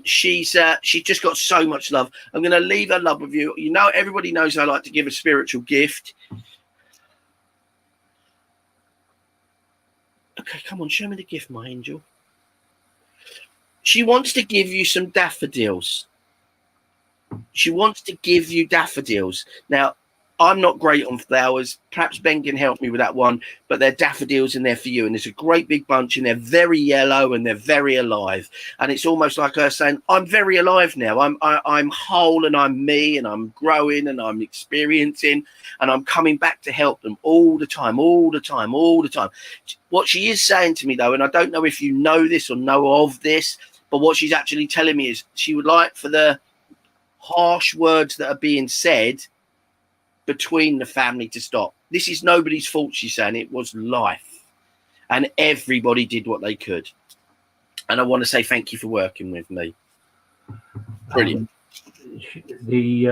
She's just got so much love. I'm going to leave her love with you. You know, everybody knows I like to give a spiritual gift. Okay, come on, show me the gift, my angel. She wants to give you some daffodils. She wants to give you daffodils. Now, I'm not great on flowers. Perhaps Ben can help me with that one, but they're daffodils and they're for you. And there's a great big bunch and they're very yellow and they're very alive. And it's almost like her saying, I'm very alive now. I'm whole and I'm me and I'm growing and I'm experiencing and I'm coming back to help them all the time, all the time, all the time. What she is saying to me, though, and I don't know if you know this or know of this, but what she's actually telling me is she would like for the harsh words that are being said between the family to stop. This is nobody's fault, she's saying. It was life. And everybody did what they could. And I want to say thank you for working with me. Brilliant. She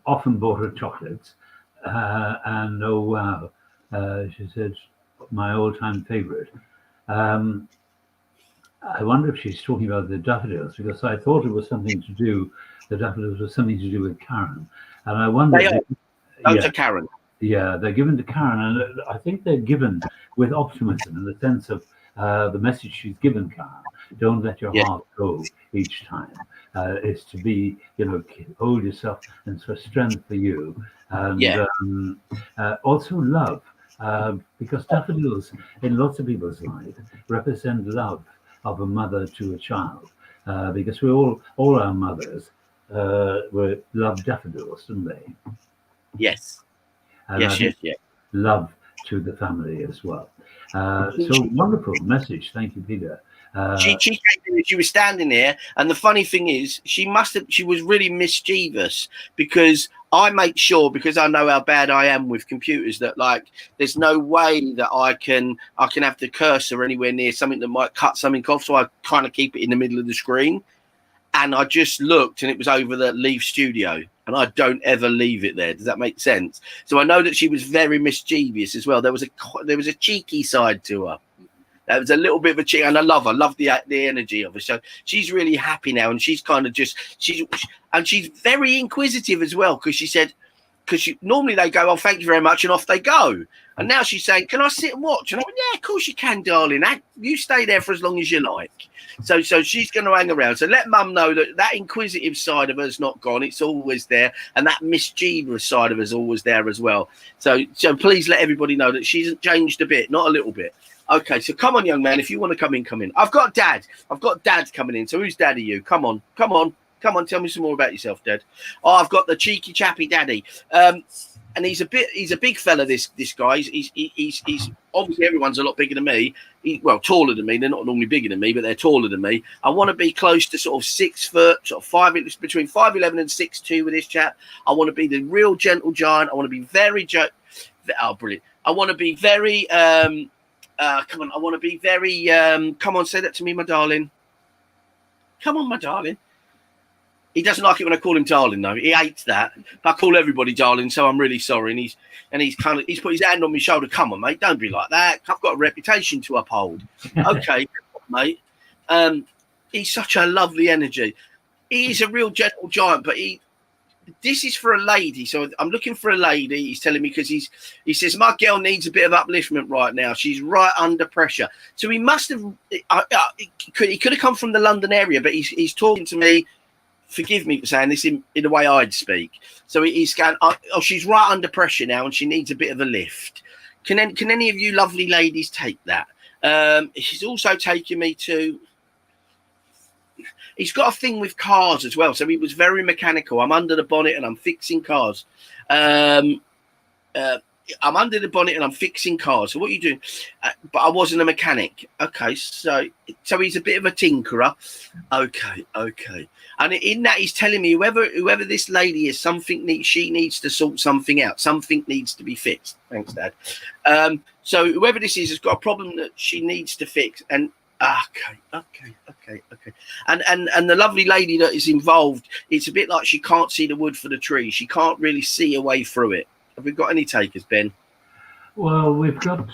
often bought her chocolates. And oh, wow. She said, my all-time favorite. I wonder if she's talking about the daffodils, because I thought it was something to do, the daffodils was something to do with Karen. And I wonder... Those are Karen. Yeah, they're given to Karen, and I think they're given with optimism in the sense of the message she's given Karen. Don't let your heart go each time. It's to be, hold yourself and for strength for you. And also love, because daffodils in lots of people's lives represent love of a mother to a child, because we all our mothers were love daffodils, didn't they? Yes. And yes. Love to the family as well. So wonderful message. Thank you, Peter. She came in, she was standing there, and the funny thing is, she was really mischievous because I make sure, because I know how bad I am with computers, that like there's no way that I can have the cursor anywhere near something that might cut something off, so I kind of keep it in the middle of the screen. And I just looked, and it was over the Leave Studio, and I don't ever leave it there. Does that make sense? So I know that she was very mischievous as well. There was a cheeky side to her. There was a little bit of a cheek, and I love her. I love the energy of her. So she's really happy now, and she's kind of she's very inquisitive as well, because she said, normally they go, oh, thank you very much, and off they go. And now she's saying, can I sit and watch? And I went, yeah, of course you can, darling. You stay there for as long as you like. So she's going to hang around. So let Mum know that inquisitive side of her is not gone. It's always there. And that mischievous side of her is always there as well. So please let everybody know that she's changed a bit, not a little bit. Okay, so come on, young man. If you want to come in, come in. I've got Dad. I've got Dad coming in. So who's Dad are you? Come on. Tell me some more about yourself, Dad. Oh, I've got the cheeky chappy Daddy. And he's a big fella, this guy. He's obviously, everyone's a lot bigger than me. Taller than me. They're not normally bigger than me, but they're taller than me. I want to be close to sort of 6 foot, sort of 5, between 5'11" and 6'2" with this chap. I want to be the real gentle giant. I want to be very brilliant. I want to be very come on. I want to be very come on, say that to me, my darling. Come on, my darling. He doesn't like it when I call him darling, though. He hates that. I call everybody darling, so I'm really sorry. And he's put his hand on my shoulder. Come on, mate, don't be like that. I've got a reputation to uphold. Okay, mate. He's such a lovely energy. He's a real gentle giant, but this is for a lady. So I'm looking for a lady. He's telling me because he says my girl needs a bit of upliftment right now. She's right under pressure. So he must have. He could have come from the London area, but he's talking to me. Forgive me for saying this in the way I'd speak. So he's going, oh, she's right under pressure now and she needs a bit of a lift. Can any of you lovely ladies take that? He's also taking me to... He's got a thing with cars as well. So he was very mechanical. I'm under the bonnet and I'm fixing cars. I'm under the bonnet and I'm fixing cars. So what are you doing? But I wasn't a mechanic. Okay, so he's a bit of a tinkerer. Okay. And in that, he's telling me whoever this lady is, she needs to sort something out. Something needs to be fixed. Thanks, Dad. So whoever this is has got a problem that she needs to fix. And okay. And the lovely lady that is involved, it's a bit like she can't see the wood for the tree. She can't really see a way through it. Have we got any takers, Ben? Well, we've got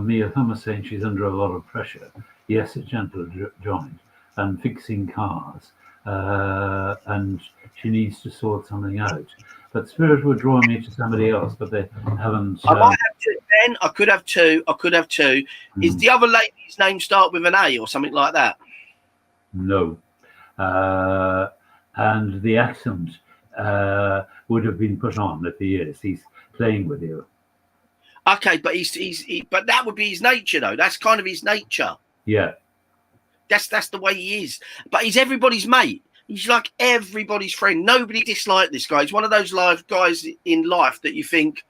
Mia Thomas saying she's under a lot of pressure. Yes, a gentle joint and fixing cars, and she needs to sort something out. But Spirit would draw me to somebody else, but they haven't. I might have two, Ben. I could have two. Is the other lady's name start with an A or something like that? No. And the accent would have been put on if he is. He's playing with you. Okay, but but that would be his nature, though. That's kind of his nature. Yeah. That's the way he is. But he's everybody's mate. He's like everybody's friend. Nobody disliked this guy. He's one of those guys in life that you think,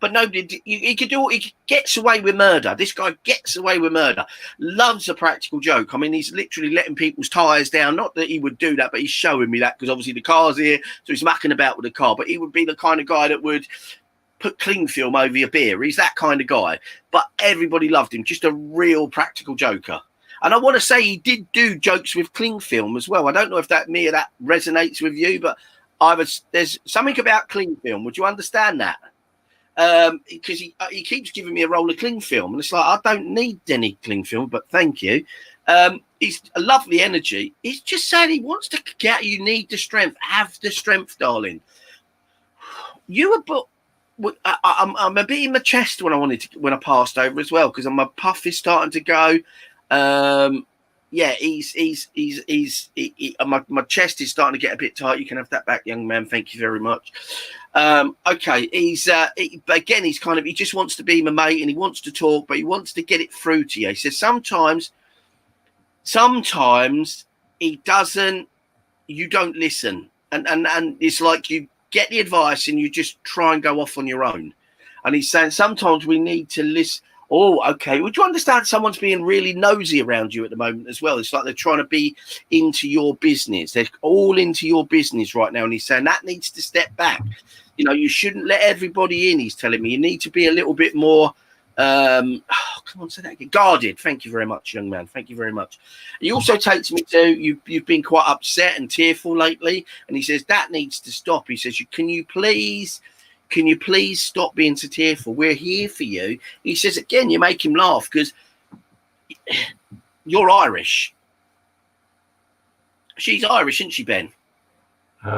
but nobody. He could do. He gets away with murder. This guy gets away with murder. Loves a practical joke. I mean, he's literally letting people's tyres down. Not that he would do that, but he's showing me that because obviously the car's here, so he's mucking about with the car. But he would be the kind of guy that would put cling film over your beer. He's that kind of guy. But everybody loved him. Just a real practical joker. And I want to say he did do jokes with cling film as well. I don't know if that resonates with you, but there's something about cling film. Would you understand that? Because he keeps giving me a roll of cling film, and it's like, I don't need any cling film, but thank you. He's a lovely energy. He's just saying he wants to get. You need the strength. Have the strength, darling. I'm a bit in my chest when I passed over as well because my puff is starting to go. My chest is starting to get a bit tight. You can have that back, young man. Thank you very much. Okay, again, he just wants to be my mate and he wants to talk, but he wants to get it through to you. He says sometimes he doesn't. You don't listen, and it's like you get the advice and you just try and go off on your own. And he's saying sometimes we need to listen. Oh, okay. Would you understand someone's being really nosy around you at the moment as well? It's like they're trying to be into your business. They're all into your business right now. And he's saying that needs to step back. You know, you shouldn't let everybody in, he's telling me. You need to be a little bit more, come on, say that again. Guarded. Thank you very much, young man. Thank you very much. He also takes me to, you've been quite upset and tearful lately. And he says, that needs to stop. He says, can you please stop being so tearful? We're here for you. He says, again, you make him laugh because you're Irish. She's Irish, isn't she, Ben?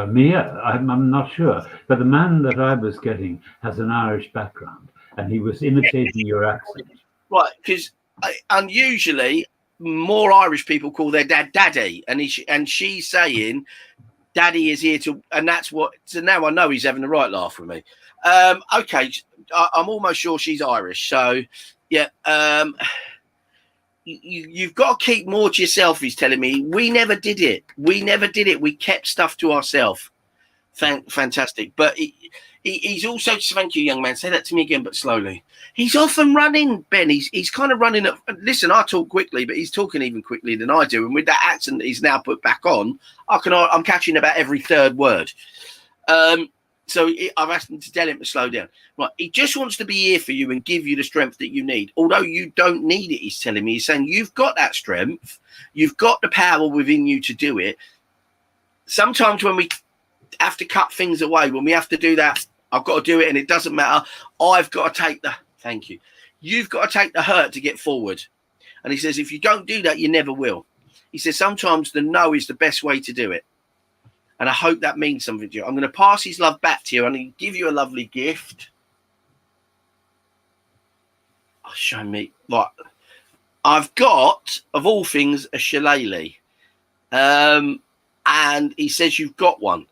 Mia, I'm not sure. But the man that I was getting has an Irish background and he was imitating your accent. Right, because unusually more Irish people call their dad Daddy. And she's saying, Daddy is here to, and that's what, so now I know he's having the right laugh with me. Okay, I'm almost sure she's Irish. So, yeah, you've got to keep more to yourself, he's telling me. We never did it. We kept stuff to ourselves. Fantastic. But he's also, thank you, young man. Say that to me again, but slowly. He's off and running, Ben. He's kind of running. Listen, I talk quickly, but he's talking even quickly than I do. And with that accent that he's now put back on, I'm catching about every third word. So I've asked him to tell him to slow down. Right, he just wants to be here for you and give you the strength that you need. Although you don't need it, he's telling me. He's saying you've got that strength. You've got the power within you to do it. Sometimes when we have to cut things away, when we have to do that, I've got to do it and it doesn't matter. I've got to take the, thank you. You've got to take the hurt to get forward. And he says, if you don't do that, you never will. He says, sometimes the no is the best way to do it. And I hope that means something to you. I'm going to pass his love back to you. I'm going to give you a lovely gift. Oh, show me. Right. I've got, of all things, a shillelagh. And he says you've got one.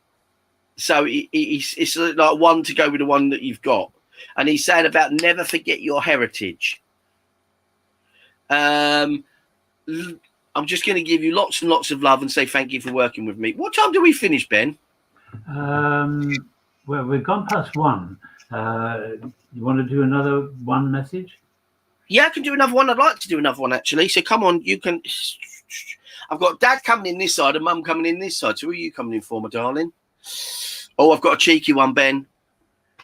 So it's like one to go with the one that you've got. And he's saying about never forget your heritage. I'm just going to give you lots and lots of love and say thank you for working with me. What time do we finish, Ben? Well, we've gone past 1. You want to do another one message? Yeah, I can do another one. I'd like to do another one, actually. So come on, you can. I've got Dad coming in this side and Mum coming in this side. So who are you coming in for, my darling? Oh, I've got a cheeky one, Ben.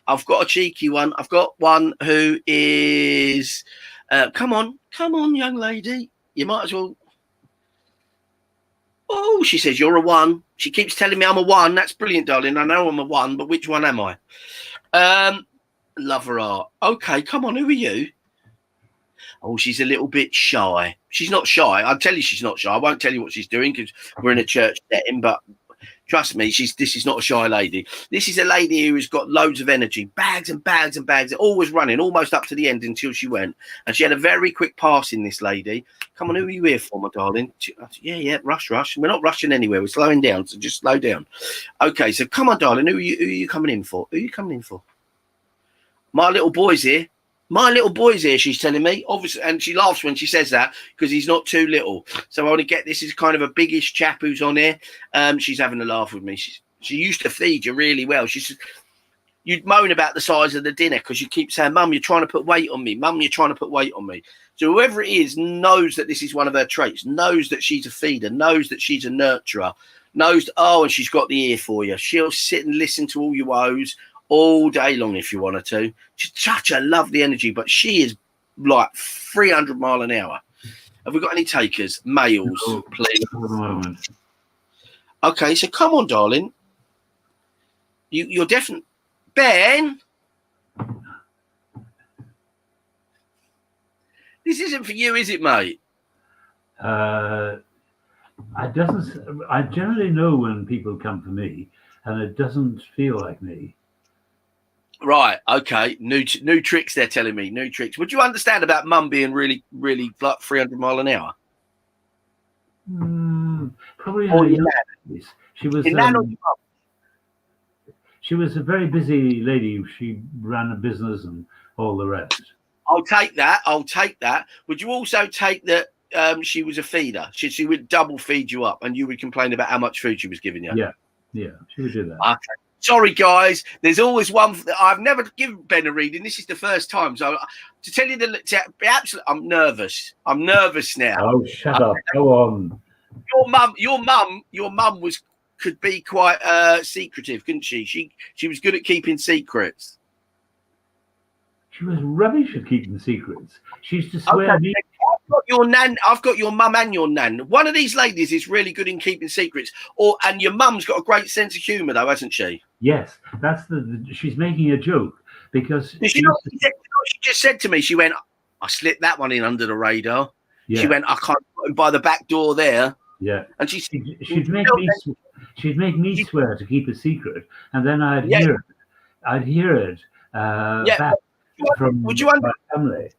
I've got a cheeky one. I've got one who is... come on, young lady. You might as well... Oh, she says, you're a one. She keeps telling me I'm a one. That's brilliant, darling. I know I'm a one, but which one am I? Lover art. Okay, come on, who are you? Oh, she's a little bit shy. She's not shy. I'll tell you she's not shy. I won't tell you what she's doing because we're in a church setting, but trust me, this is not a shy lady. This is a lady who has got loads of energy, bags and bags and bags, always running, almost up to the end until she went. And she had a very quick pass in, this lady. Come on, who are you here for, my darling? Yeah, rush. We're not rushing anywhere. We're slowing down, so just slow down. Okay, so come on, darling. Who are you coming in for? Who are you coming in for? My little boy's here. My little boy's here, she's telling me. Obviously, and she laughs when she says that because he's not too little. So I want to get this is kind of a biggish chap who's on here. She's having a laugh with me. She used to feed you really well. She said, you'd moan about the size of the dinner because you keep saying, Mum, you're trying to put weight on me. Mum, you're trying to put weight on me. So whoever it is knows that this is one of her traits, knows that she's a feeder, knows that she's a nurturer, knows, and she's got the ear for you. She'll sit and listen to all your woes all day long if you wanted to. She's such a lovely energy, but she is like 300 mile an hour. Have we got any takers? Males, please. Okay, so come on, darling. You're definitely... Ben? This isn't for you, is it, mate? I generally know when people come for me, and it doesn't feel like me. Right, okay. New tricks they're telling me. New tricks. Would you understand about Mum being really, really like 300 mile an hour? Probably. Or your nan. She was. Your nan or your mum? She was a very busy lady. She ran a business and all the rest. I'll take that. Would you also take that she was a feeder? She would double feed you up and you would complain about how much food she was giving you? Yeah, she would do that. Okay. Sorry, guys. There's always one. I've never given Ben a reading. This is the first time. So, to tell you I'm nervous. I'm nervous now. Oh, shut up! Go on. Your mum could be quite secretive, couldn't she? She was good at keeping secrets. She was rubbish at keeping secrets. She used to swear me. I've got your mum and your nan. One of these ladies is really good in keeping secrets. And your mum's got a great sense of humour, though, hasn't she? That's she's making a joke because she just said to me. She went, I slipped that one in under the radar. Yeah. She went, I can't put him by the back door there. Yeah. And she'd make me swear to keep a secret, and then I'd hear it back from my family.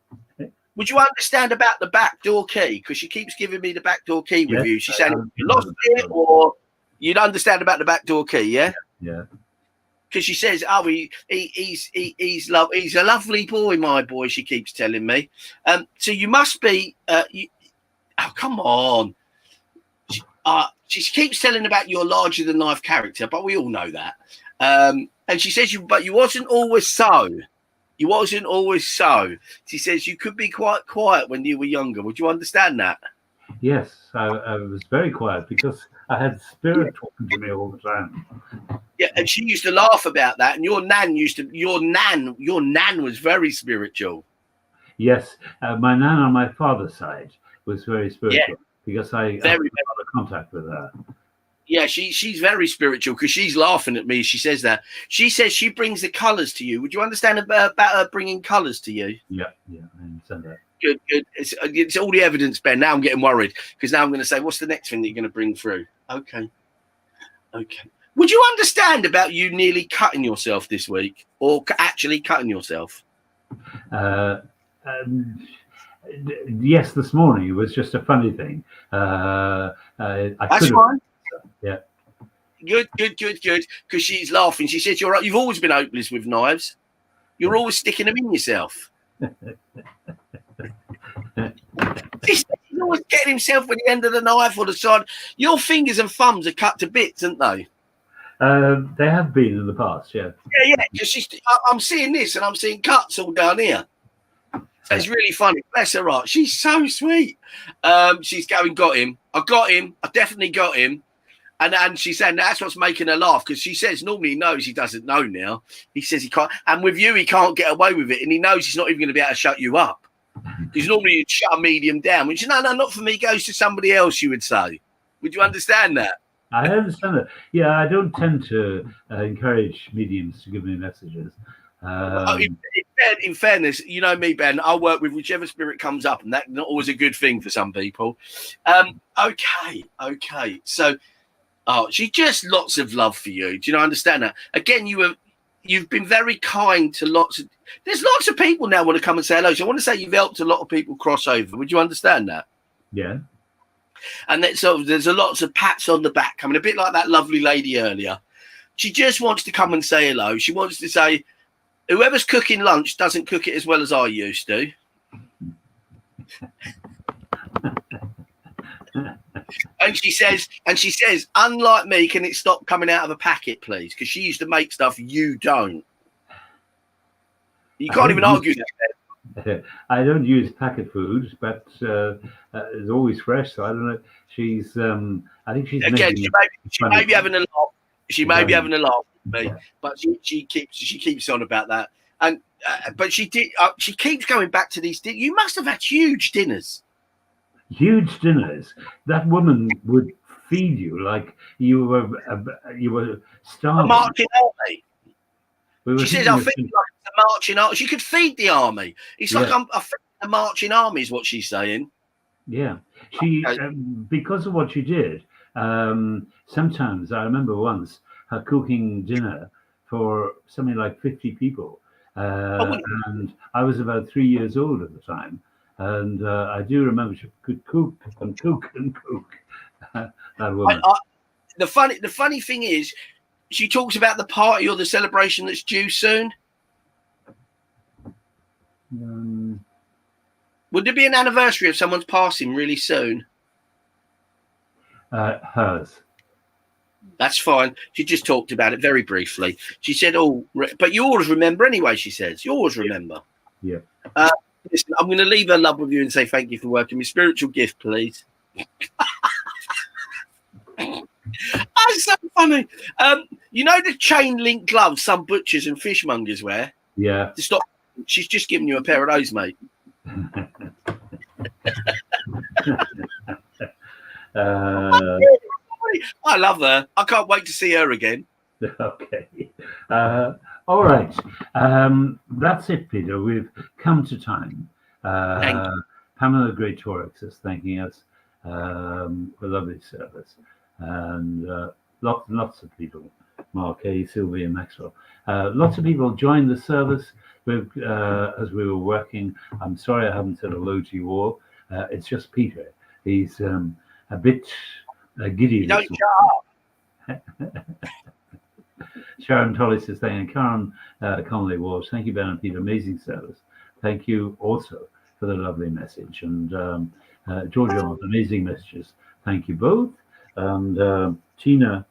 Would you understand about the back door key? Because she keeps giving me the back door key with you. She's saying you lost it, or you'd understand about the back door key, yeah? Yeah. Because she says, he's a lovely boy, my boy. She keeps telling me. So you must be. Come on. She keeps telling about your larger than life character, but we all know that. And she says you wasn't always so. You wasn't always so. She says you could be quite quiet when you were younger. Would you understand that? Yes, I was very quiet because I had spirit talking to me all the time. Yeah, and she used to laugh about that. And your nan was very spiritual. Yes, my nan on my father's side was very spiritual because I had a lot of contact with her. Yeah, she's very spiritual because she's laughing at me. She says that. She says she brings the colours to you. Would you understand about her bringing colours to you? Yeah, I understand that. Good. It's all the evidence, Ben. Now I'm getting worried because now I'm going to say, what's the next thing that you're going to bring through? Okay. Would you understand about you nearly cutting yourself this week or actually cutting yourself? Yes, this morning. It was just a funny thing. That's fine. Yeah. Good. Because she's laughing. She says, "You're right. You've always been hopeless with knives. You're always sticking them in yourself." He's always getting himself with the end of the knife or the side. Your fingers and thumbs are cut to bits, aren't they? They have been in the past, yeah. Yeah. Because I'm seeing this, and I'm seeing cuts all down here. So it's really funny. Bless her heart. She's so sweet. She's going, got him. I got him. I definitely got him. And she said that's what's making her laugh, because she says normally he knows he doesn't know now. He says he can't. And with you, he can't get away with it. And he knows he's not even going to be able to shut you up. Because normally you'd shut a medium down. Which, no, not for me. Goes to somebody else, you would say. Would you understand that? I understand that. Yeah, I don't tend to encourage mediums to give me messages. In fairness, you know me, Ben, I'll work with whichever spirit comes up, and that's not always a good thing for some people. Okay. So, she just lots of love for you. Do you know? Understand that? Again, you've been very kind to there's lots of people now want to come and say hello. So I want to say you've helped a lot of people cross over. Would you understand that? Yeah. And there's a lots of pats on the back coming, a bit like that lovely lady earlier. She just wants to come and say hello. She wants to say, whoever's cooking lunch doesn't cook it as well as I used to. And she says, unlike me, can it stop coming out of a packet, please? Because she used to make stuff you don't. You can't even argue that. I don't use packet foods, but it's always fresh. So I don't know. She's, I think she's again. She may be having a laugh. She may be having a laugh with me, but she keeps on about that. And but she keeps going back to these. You must have had huge dinners. Huge dinners. That woman would feed you like you were starving. A marching army. She says, "I feed like a marching army." She could feed the army. It's like I feed the marching army, is what she's saying. Yeah, she because of what she did. Sometimes I remember once her cooking dinner for something like 50 people, and I was about 3 years old at the time. And I do remember she could cook and cook and cook. That woman. The funny thing is, she talks about the party or the celebration that's due soon. Would there be an anniversary of someone's passing really soon? Hers. That's fine. She just talked about it very briefly. She said, but you always remember anyway, she says. You always remember. Yeah. Listen, I'm going to leave her love with you and say thank you for working. My spiritual gift, please. That's so funny. You know the chain link gloves some butchers and fishmongers wear? Yeah. To stop. She's just giving you a pair of those, mate. I love her. I can't wait to see her again. Okay. All right. That's it, Peter. We've come to time. Pamela Great Torix is thanking us for lovely service. And lots of people, Mark A., Sylvia, Maxwell. Lots of people joined the service as we were working. I'm sorry I haven't said hello to you all. It's just Peter. He's a bit giddy. Don't shut up. Sharon Tolley says, thank you. Karen Connolly Walsh, thank you, Ben and Peter. Amazing service. Thank you also for the lovely message. And Georgia, amazing messages. Thank you both. And Tina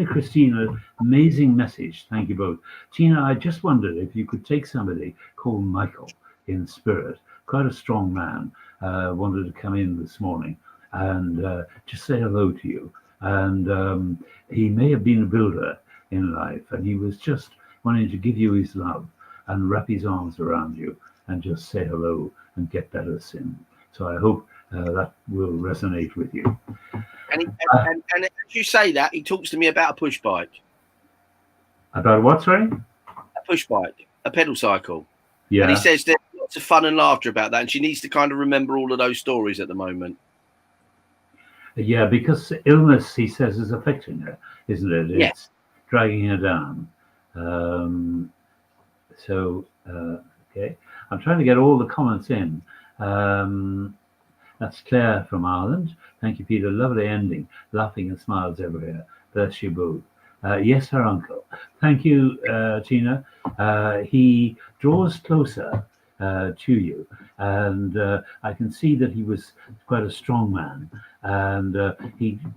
Christina, amazing message. Thank you both. Tina, I just wondered if you could take somebody called Michael in spirit, quite a strong man, wanted to come in this morning and just say hello to you. And he may have been a builder in life, and he was just wanting to give you his love and wrap his arms around you and just say hello and get better soon. So I hope that will resonate with you. And as you say that, he talks to me about a push bike. About what, sorry? A push bike, a pedal cycle. Yeah. And he says there's lots of fun and laughter about that, and she needs to kind of remember all of those stories at the moment. Yeah, because illness, he says, is affecting her, isn't it? It's yes. Dragging her down. Okay. I'm trying to get all the comments in. That's Claire from Ireland. Thank you, Peter. Lovely ending. Laughing and smiles everywhere. Bless you both. Yes, her uncle. Thank you, Tina. He draws closer to you, and I can see that he was quite a strong man. And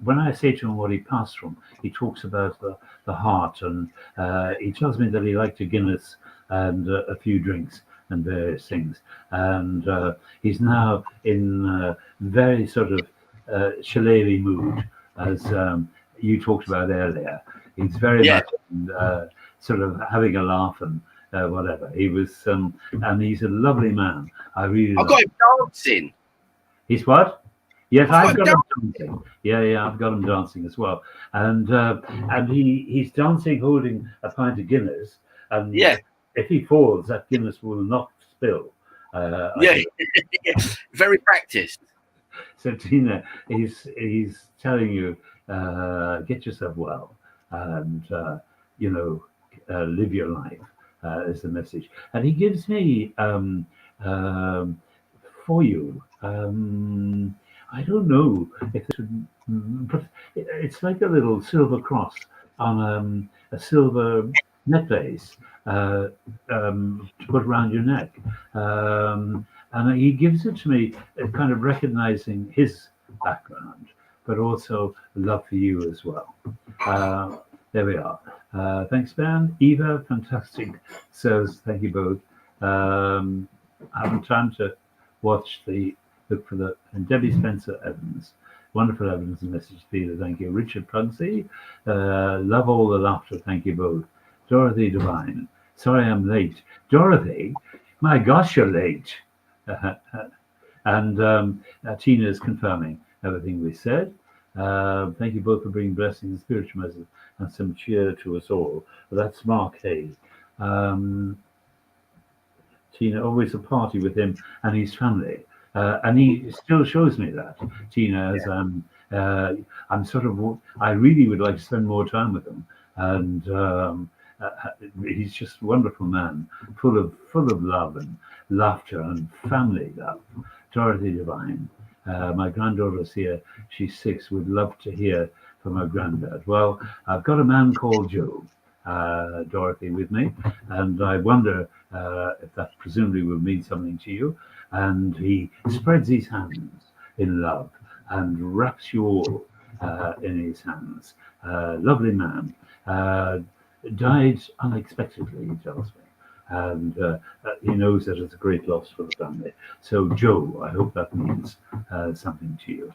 when I say to him what he passed from, he talks about the heart, and he tells me that he liked a Guinness and a few drinks and various things. And he's now in very sort of shillelagh mood, as you talked about earlier. He's very Yeah. much sort of having a laugh and whatever. He was, and he's a lovely man. I really. I've got him dancing. He's what? Yes, I've got him him dancing. Yeah, I've got him dancing as well. And he's dancing holding a pint of Guinness. And Yeah. if he falls, that Guinness will not spill. Yeah. Very practiced. So Tina, he's telling you, get yourself well, and live your life is the message. And he gives me for you. I don't know if this would, but it's like a little silver cross on a silver necklace to put around your neck. And he gives it to me, kind of recognizing his background, but also love for you as well. There we are. Thanks, Ben. Eva, fantastic. So thank you both. I haven't time to watch look for the and Debbie Spencer Evans. Wonderful Evans and message Peter. Thank you. Richard Punsey. Love all the laughter. Thank you both. Dorothy Devine. Sorry I'm late. Dorothy, my gosh, you're late. And Tina is confirming everything we said. Thank you both for bringing blessings and spiritual messages and some cheer to us all. Well, that's Mark Hay. Tina, always a party with him and his family. And he still shows me that, Tina, as I'm sort of, I really would like to spend more time with him. And he's just a wonderful man, full of love and laughter and family love. Dorothy Devine. My granddaughter's here. She's 6. Would love to hear from her granddad. Well, I've got a man called Joe, Dorothy, with me, and I wonder if that presumably will mean something to you. And he spreads his hands in love and wraps you all in his hands. Lovely man. Died unexpectedly, he tells me. And he knows that it's a great loss for the family. So, Joe, I hope that means something to you.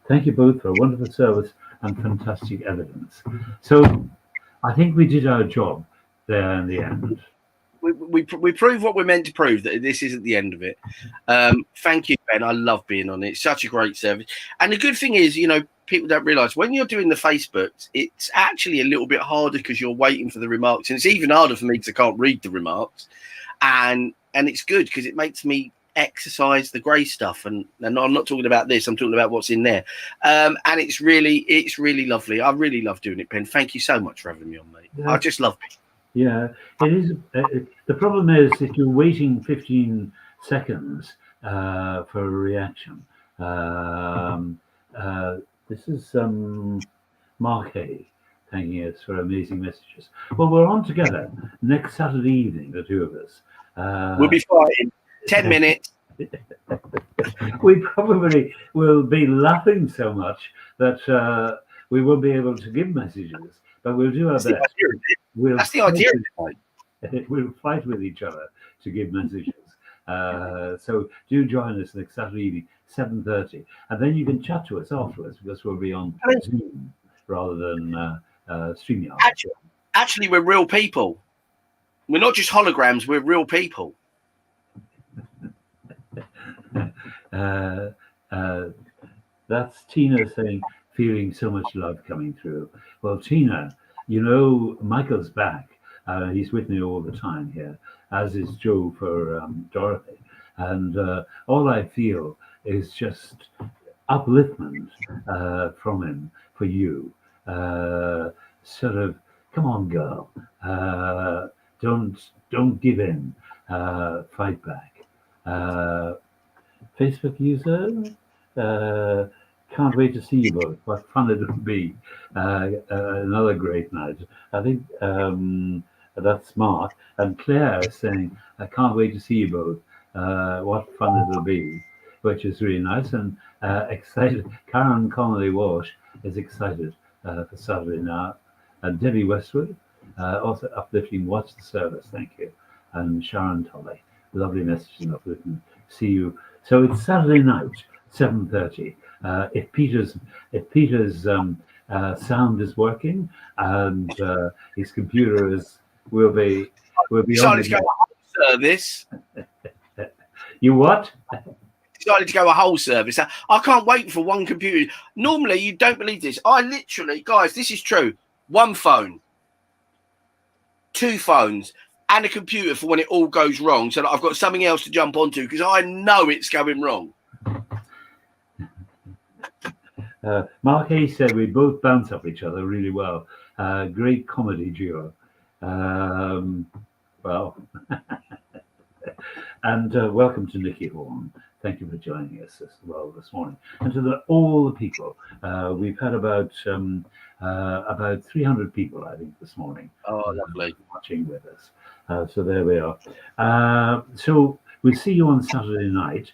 Thank you both for a wonderful service and fantastic evidence. So, I think we did our job there in the end. We proved what we're meant to prove, that this isn't the end of it. Thank you, Ben. I love being on it. It's such a great service. And the good thing is, people don't realise when you're doing the Facebooks, it's actually a little bit harder because you're waiting for the remarks. And it's even harder for me because I can't read the remarks. And it's good because it makes me exercise the grey stuff. And I'm not talking about this. I'm talking about what's in there. And it's really lovely. I really love doing it, Ben. Thank you so much for having me on, mate. Yeah. I just love it. Yeah, it is. The problem is if you're waiting 15 seconds for a reaction. This is Mark Hay thanking us for amazing messages. Well, we're on together next Saturday evening, the two of us. We'll be fighting 10 minutes. We probably will be laughing so much that we won't be able to give messages, but we'll do our best. That's the idea. We'll fight with each other to give messages. So do join us next Saturday evening, 7:30, and then you can chat to us afterwards because we'll be on Zoom rather than StreamYard. Actually, we're real people. We're not just holograms. We're real people. That's Tina saying, feeling so much love coming through. Well, Tina, Michael's back. He's with me all the time here, as is Joe for Dorothy. And all I feel is just upliftment from him for you. Sort of, come on, girl. Don't give in. Fight back. Facebook user. Can't wait to see you both. What fun it would be. Another great night. I think That's Mark. And Claire is saying, I can't wait to see you both. What fun it'll be, which is really nice and excited. Karen Connolly Walsh is excited for Saturday now. And Debbie Westwood, also uplifting, watch the service. Thank you. And Sharon Tolley, lovely message and uplifting. See you. So it's Saturday night, 7:30. If Peter's sound is working and his computer will be on Decided to go a whole service. You what? Decided to go a whole service. I can't wait for one computer. Normally, you don't believe this. I literally, guys, this is true. One phone, two phones, and a computer for when it all goes wrong, so that I've got something else to jump onto because I know it's going wrong. Mark Hayes said we both bounce off each other really well. Great comedy duo. Well, and welcome to Nikki Horn. Thank you for joining us as well this morning. And to all the people, we've had about 300 people, I think, this morning. Oh, lovely. Watching with us. So there we are. So we'll see you on Saturday night,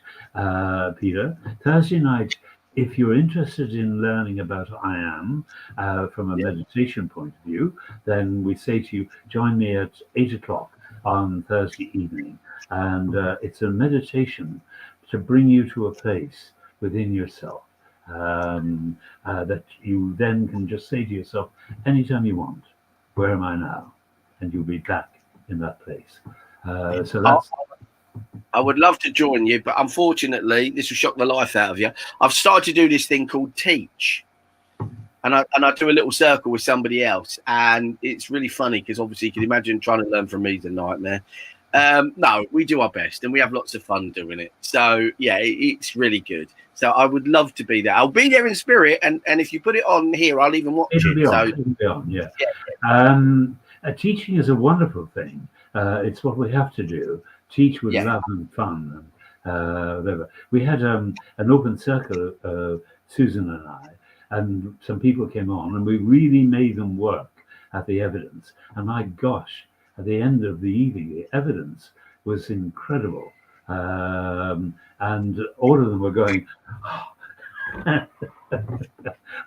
Peter. Thursday night, if you're interested in learning about I Am from a meditation point of view, then we say to you, join me at 8 o'clock on Thursday evening. And it's a meditation to bring you to a place within yourself that you then can just say to yourself anytime you want, where am I now? And you'll be back in that place. So that's... I would love to join you, but unfortunately, this will shock the life out of you. I've started to do this thing called Teach. And I do a little circle with somebody else. And it's really funny because obviously you can imagine trying to learn from me is a nightmare. No, we do our best and we have lots of fun doing it. So, yeah, it's really good. So I would love to be there. I'll be there in spirit. And if you put it on here, I'll even watch it. It'll be on, yeah. Teaching is a wonderful thing. It's what we have to do. Teach with love and fun. And, whatever. We had an open circle, Susan and I, and some people came on and we really made them work at the evidence. And my gosh, at the end of the evening, the evidence was incredible. And all of them were going, oh.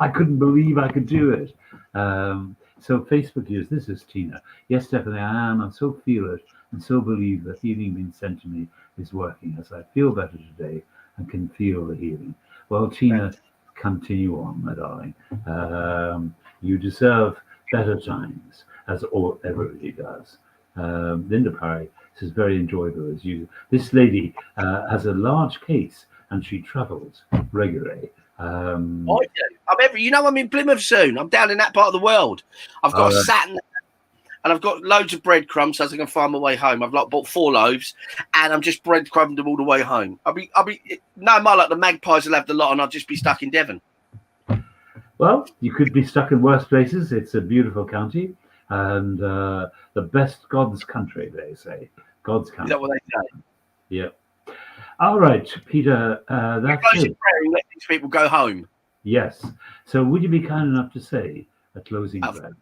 I couldn't believe I could do it. So Facebook use, this is Tina. Yes, definitely I am. I so feel it and so believe the healing being sent to me is working as I feel better today and can feel the healing. Well, Tina, continue on, my darling. You deserve better times, as everybody does. Linda Parry says, very enjoyable as usual. This lady has a large case and she travels regularly. I'm in Plymouth soon. I'm down in that part of the world. I've got a Saturn and I've got loads of breadcrumbs so I can find my way home. I've bought 4 loaves and I'm just breadcrumbed them all the way home. I'll be no more like the magpies will have the lot and I'll just be stuck in Devon. Well, you could be stuck in worse places. It's a beautiful county and the best God's country, they say. God's country. Is that what they say? Yeah. All right, Peter, that's it. Prayer and let these people go home. Yes. So would you be kind enough to say a closing prayer?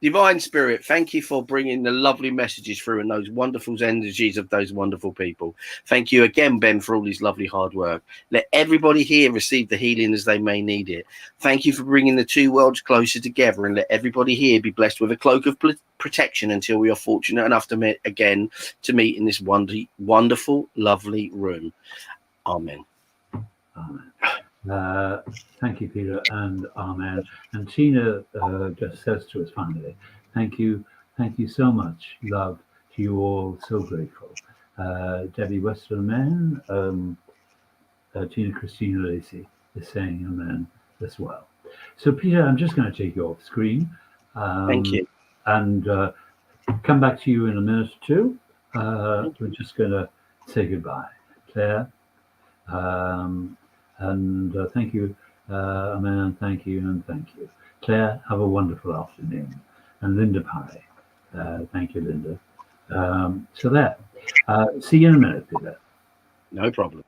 Divine Spirit, thank you for bringing the lovely messages through and those wonderful energies of those wonderful people. Thank you again, Ben, for all this lovely hard work. Let everybody here receive the healing as they may need it. Thank you for bringing the two worlds closer together and let everybody here be blessed with a cloak of protection until we are fortunate enough to meet again in this wonderful, lovely room. Amen. Amen. Thank you, Peter, and amen. And Tina just says to us finally, thank you so much. Love to you all, so grateful. Debbie Westerman, Tina Christina Lacey is saying amen as well. So Peter, I'm just going to take you off screen. Thank you. And come back to you in a minute or two. We're just going to say goodbye. Claire, and thank you, Amen, thank you, and thank you. Claire, have a wonderful afternoon. And Linda Parry, thank you, Linda. So there. See you in a minute, Peter. No problem.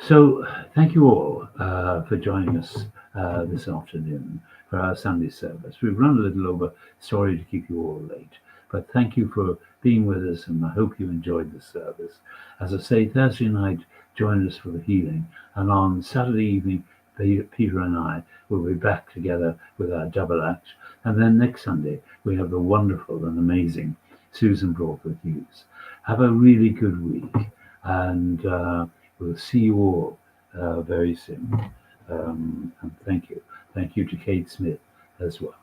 So thank you all for joining us this afternoon for our Sunday service. We've run a little over, sorry to keep you all late, but thank you for being with us, and I hope you enjoyed the service. As I say, Thursday night, join us for the healing, and on Saturday evening, Peter and I will be back together with our double act, and then next Sunday we have the wonderful and amazing Susan Broadwood Hughes. Have a really good week, and we'll see you all very soon. And thank you to Kate Smith as well.